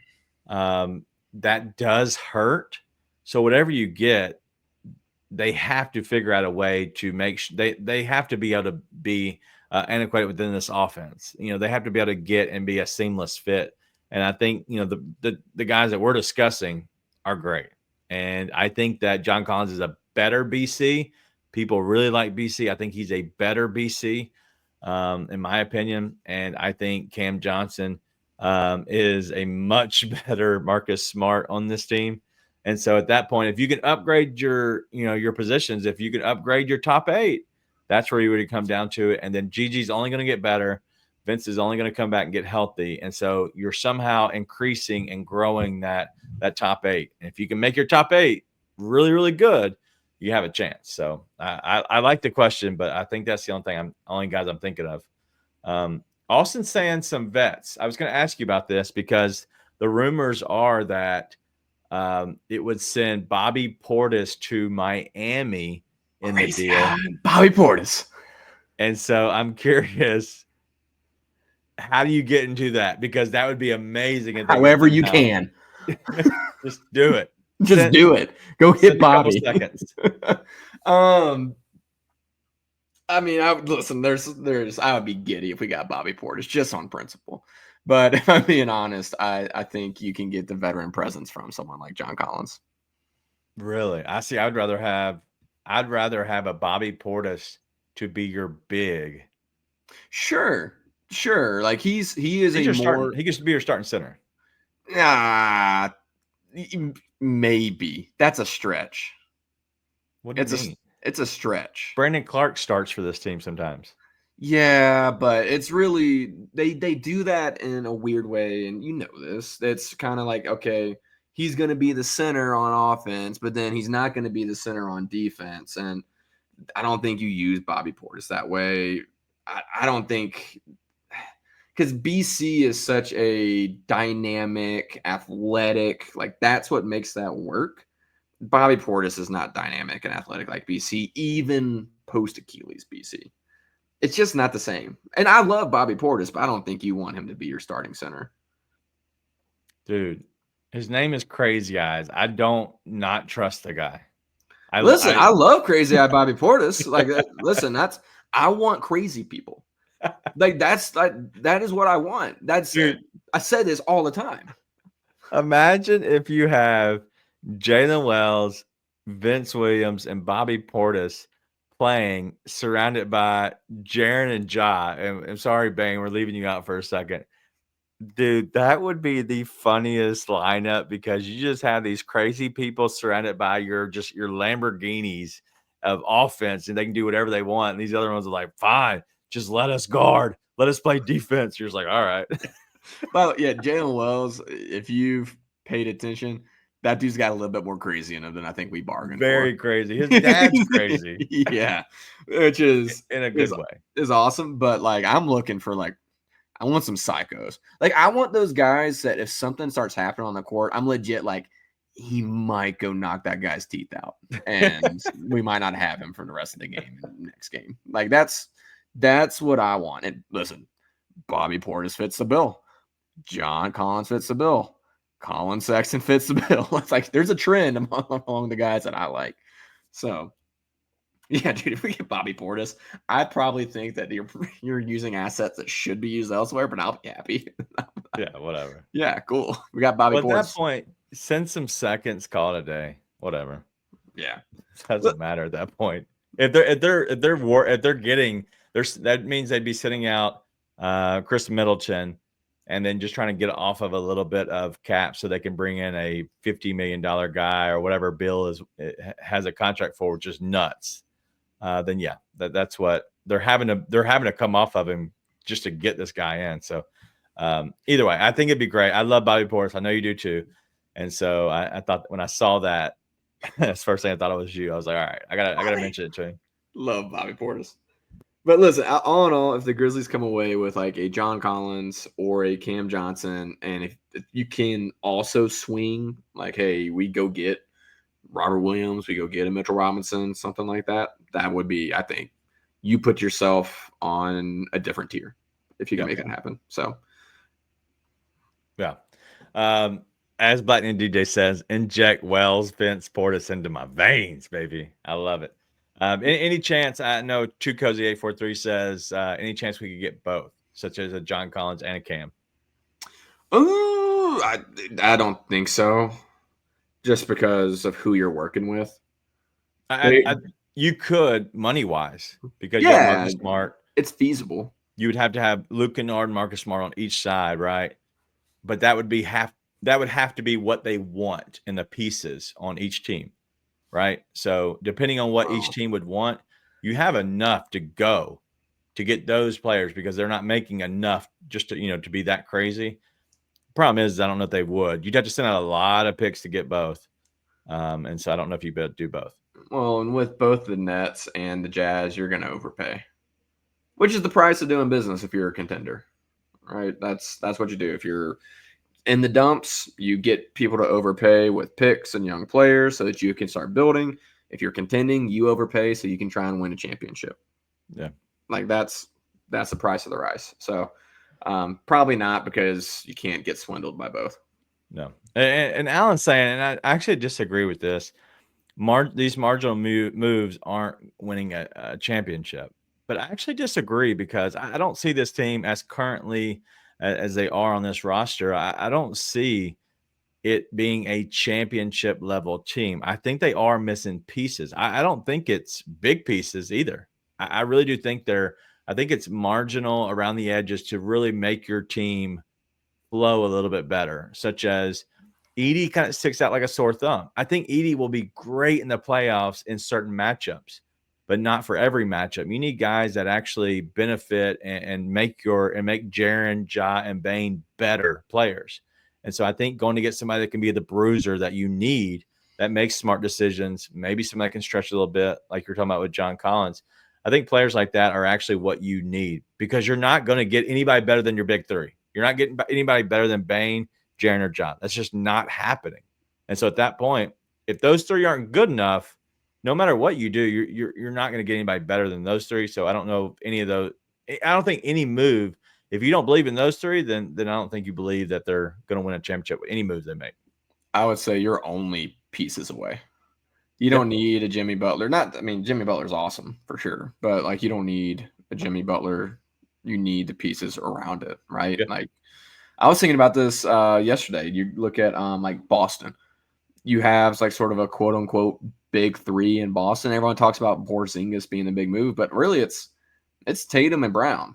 that does hurt. So whatever you get, they have to figure out a way to make they have to be able to be antiquated within this offense. They have to be able to get and be a seamless fit. And I think, the guys that we're discussing are great. And I think that John Collins is a better BC. People really like BC. I think he's a better BC, in my opinion. And I think Cam Johnson is a much better Marcus Smart on this team. And so at that point, if you can upgrade your positions, if you can upgrade your top 8, that's where you would come down to it. And then Gigi's only going to get better. Vince is only going to come back and get healthy. And so you're somehow increasing and growing that top 8. And if you can make your top 8 really, really good, you have a chance. So I like the question, but I think that's the only guys I'm thinking of. Austin's saying some vets. I was going to ask you about this because the rumors are that it would send Bobby Portis to Miami in the deal. Bobby Portis. And so I'm curious, how do you get into that? Because that would be amazing. However you can. Just do it. Do it. Go hit Bobby. Seconds. I mean, I would be giddy if we got Bobby Portis just on principle. But if I'm being honest, I think you can get the veteran presence from someone like John Collins. Really? I see. I'd rather have a Bobby Portis to be your big. Sure. Like he gets to be your starting center. Maybe that's a stretch. What do you mean? It's a stretch. Brandon Clark starts for this team sometimes. Yeah, but it's really they do that in a weird way, and you know this. It's kind of like, okay, he's going to be the center on offense, but then he's not going to be the center on defense. And I don't think you use Bobby Portis that way. I don't think, because BC is such a dynamic, athletic, like that's what makes that work. Bobby Portis is not dynamic and athletic like BC, even post Achilles BC. It's just not the same. And I love Bobby Portis, but I don't think you want him to be your starting center. Dude, his name is Crazy Eyes. I don't not trust the guy. I love Crazy Eye Bobby Portis. Like, listen, I want crazy people. Like that is what I want. Dude, I say this all the time. Imagine if you have Jalen Wells, Vince Williams, and Bobby Portis playing, surrounded by Jaren and Ja. And I'm sorry, Bang, we're leaving you out for a second. Dude, that would be the funniest lineup because you just have these crazy people surrounded by your Lamborghinis of offense, and they can do whatever they want. And these other ones are like, fine, just let us guard. Let us play defense. You're just like, all right. Well, yeah, Jalen Wells, if you've paid attention, that dude's got a little bit more crazy in him than I think we bargained for. Very crazy. His dad's crazy Yeah, which in a is good way. is awesome. But like, I'm looking for like, I want some psychos. Like, I want those guys that if something starts happening on the court, I'm legit like, he might go knock that guy's teeth out, and we might not have him for the rest of the game in the next game. Like, that's what I want. And listen, Bobby Portis fits the bill. John Collins fits the bill. Colin Sexton fits the bill. It's like there's a trend among the guys that I like. So, yeah, dude, if we get Bobby Portis, I probably think that you're using assets that should be used elsewhere, but I'll be happy. Yeah, whatever. Yeah, cool. We got Bobby Well, Portis. at that point, send some seconds, call it a day. Whatever. Yeah, It doesn't matter at that point. If they're getting that means they'd be sitting out Chris Middleton and then just trying to get off of a little bit of cap so they can bring in a $50 million guy or whatever Bill has a contract for, which is nuts. Then yeah, that's what they're having to come off of him just to get this guy in. So either way, I think it'd be great. I love Bobby Portis. I know you do too. And so I thought when I saw that, that's the first thing I thought it was you. I was like, all right, I gotta mention it to him. love Bobby Portis. But listen, all in all, if the Grizzlies come away with like a John Collins or a Cam Johnson, and if you can also swing, like, hey, we go get Robert Williams, we go get a Mitchell Robinson, something like that, that would be, I think, you put yourself on a different tier if you can make that happen. So, yeah. As Black DJ says, inject Wells, Vince, Portis into my veins, baby. I love it. Any chance? I know Too Cozy 843 says any chance we could get both, such as a John Collins and a Cam? Oh, I don't think so. Just because of who you're working with. You could money wise because you Yeah, have Marcus Smart. it's feasible. You would have to have Luke Kennard and Marcus Smart on each side, right? But that would have to be what they want in the pieces on each team, right? So depending on what each team would want, you have enough to go to get those players because they're not making enough just to to be that crazy. Problem is, I don't know if they would. You'd have to send out a lot of picks to get both, and so I don't know if you better do both. Well, and with both the Nets and the Jazz, you're going to overpay, which is the price of doing business if you're a contender, right? That's what you do. If you're in the dumps, you get people to overpay with picks and young players so that you can start building. If you're contending, you overpay so you can try and win a championship. Yeah, like that's the price of the rice. So probably not because you can't get swindled by both. No, and Alan's saying, and I actually disagree with this. These marginal moves aren't winning a championship, but I actually disagree because I don't see this team as currently as they are on this roster. I don't see it being a championship level team. I think they are missing pieces. I don't think it's big pieces either. I really do think I think it's marginal around the edges to really make your team flow a little bit better, such as Edey kind of sticks out like a sore thumb. I think Edey will be great in the playoffs in certain matchups, but not for every matchup. You need guys that actually benefit and make Jaren, Ja, and Bane better players. And so I think going to get somebody that can be the bruiser that you need, that makes smart decisions, maybe somebody that can stretch a little bit, like you're talking about with John Collins. I think players like that are actually what you need because you're not going to get anybody better than your big three. You're not getting anybody better than Bane, Jaren, or John. That's just not happening. And so at that point, if those three aren't good enough, no matter what you do, you're not going to get anybody better than those three. So I don't know if any of those. I don't think any move. If you don't believe in those three, then I don't think you believe that they're going to win a championship with any moves they make. I would say you're only pieces away. You don't need a Jimmy Butler. Jimmy Butler's awesome for sure, but like you don't need a Jimmy Butler. You need the pieces around it, right? Yeah. Like I was thinking about this yesterday. You look at like Boston. You have like sort of a quote unquote big three in Boston. Everyone talks about Porzingis being the big move, but really it's Tatum and Brown.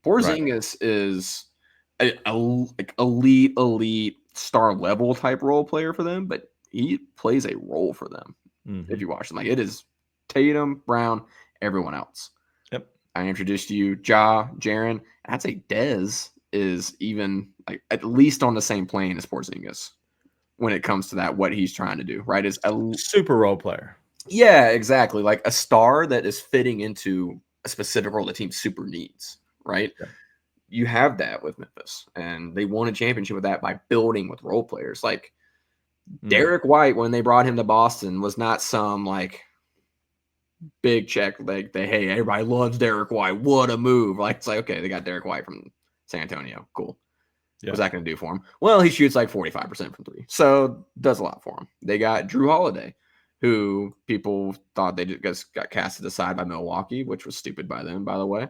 Porzingis is a like elite star level type role player for them, but he plays a role for them. Mm-hmm. If you watch them, like it is Tatum, Brown, everyone else. Yep. I introduced you, Ja, Jaren. I'd say Dez is even like at least on the same plane as Porzingis when it comes to that, what he's trying to do, right? Is a super role player. Yeah, exactly. Like a star that is fitting into a specific role the team super needs, right? Yeah. You have that with Memphis, and they won a championship with that by building with role players. Like Derek White, when they brought him to Boston, was not some like big check. Like hey, everybody loves Derek White. What a move! Like it's like, okay, they got Derek White from San Antonio. Cool. Yeah. What's that going to do for him? Well, he shoots like 45% from three, so does a lot for him. They got Drew Holiday, who people thought they just got casted aside by Milwaukee, which was stupid by them, by the way.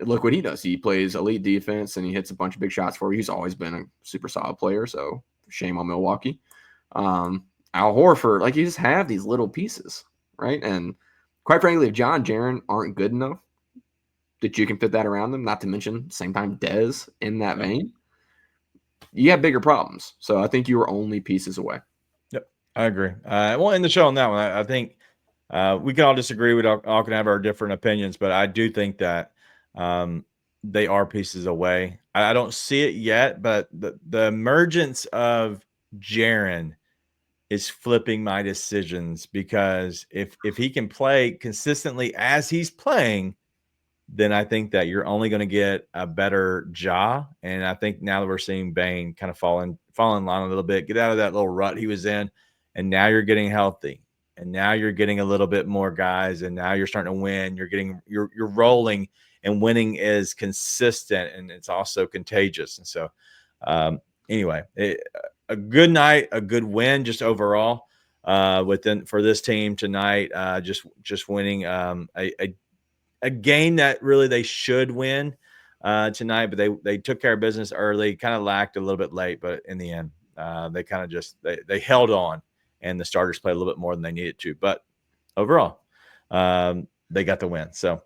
Look what he does. He plays elite defense and he hits a bunch of big shots for you. He's always been a super solid player, so shame on Milwaukee. Al Horford, like you just have these little pieces, right? And quite frankly, if John Jaren aren't good enough that you can fit that around them, not to mention same time Dez in that vein, you have bigger problems. So I think you were only pieces away. Yep, I agree. We'll end the show on that one. I think we can all disagree. We all can have our different opinions, but I do think that they are pieces away. I don't see it yet, but the emergence of Jaren is flipping my decisions, because if he can play consistently as he's playing, then I think that you're only going to get a better Ja. And I think now that we're seeing Bane kind of fall in line a little bit, get out of that little rut he was in, and now you're getting healthy, and now you're getting a little bit more guys, and now you're starting to win. You're rolling, and winning is consistent, and it's also contagious. And so, anyway, a good night, a good win, just overall for this team tonight. Just winning a game that really they should win tonight, but they took care of business early, kind of lacked a little bit late, but in the end, they kind of just they held on, and the starters played a little bit more than they needed to. But overall, they got the win. So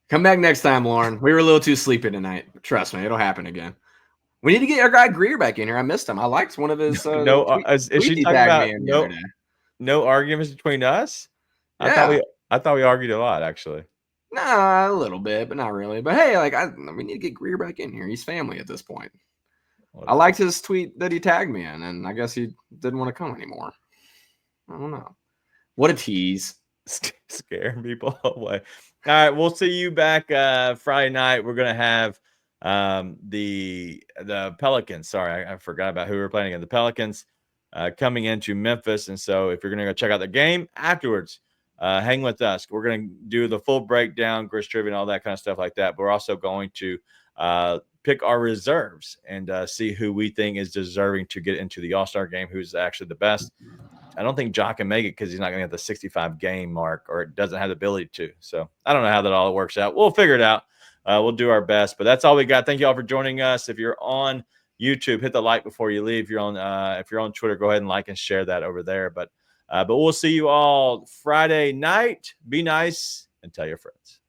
come back next time, Lauren. We were a little too sleepy tonight. Trust me, it'll happen again. We need to get our guy Greer back in here. I missed him. I liked one of his. Is she talking about no arguments between us? Yeah. I thought we argued a lot, actually. Nah, a little bit, but not really. But hey, like we need to get Greer back in here. He's family at this point. I liked his tweet that he tagged me in, and I guess he didn't want to come anymore. I don't know. What a tease. Scaring people away. All right, we'll see you back Friday night. We're gonna have the Pelicans. Sorry, I forgot about who we were playing against. The Pelicans coming into Memphis, and so if you're gonna go check out the game afterwards, hang with us. We're going to do the full breakdown, Grizz Trivia, and all that kind of stuff like that. But we're also going to pick our reserves and see who we think is deserving to get into the All-Star game, who's actually the best. I don't think Ja can make it because he's not going to get the 65 game mark, or it doesn't have the ability to. So I don't know how that all works out. We'll figure it out. We'll do our best. But that's all we got. Thank you all for joining us. If you're on YouTube, hit the like before you leave. If you're on Twitter, go ahead and like and share that over there. But we'll see you all Friday night. Be nice and tell your friends.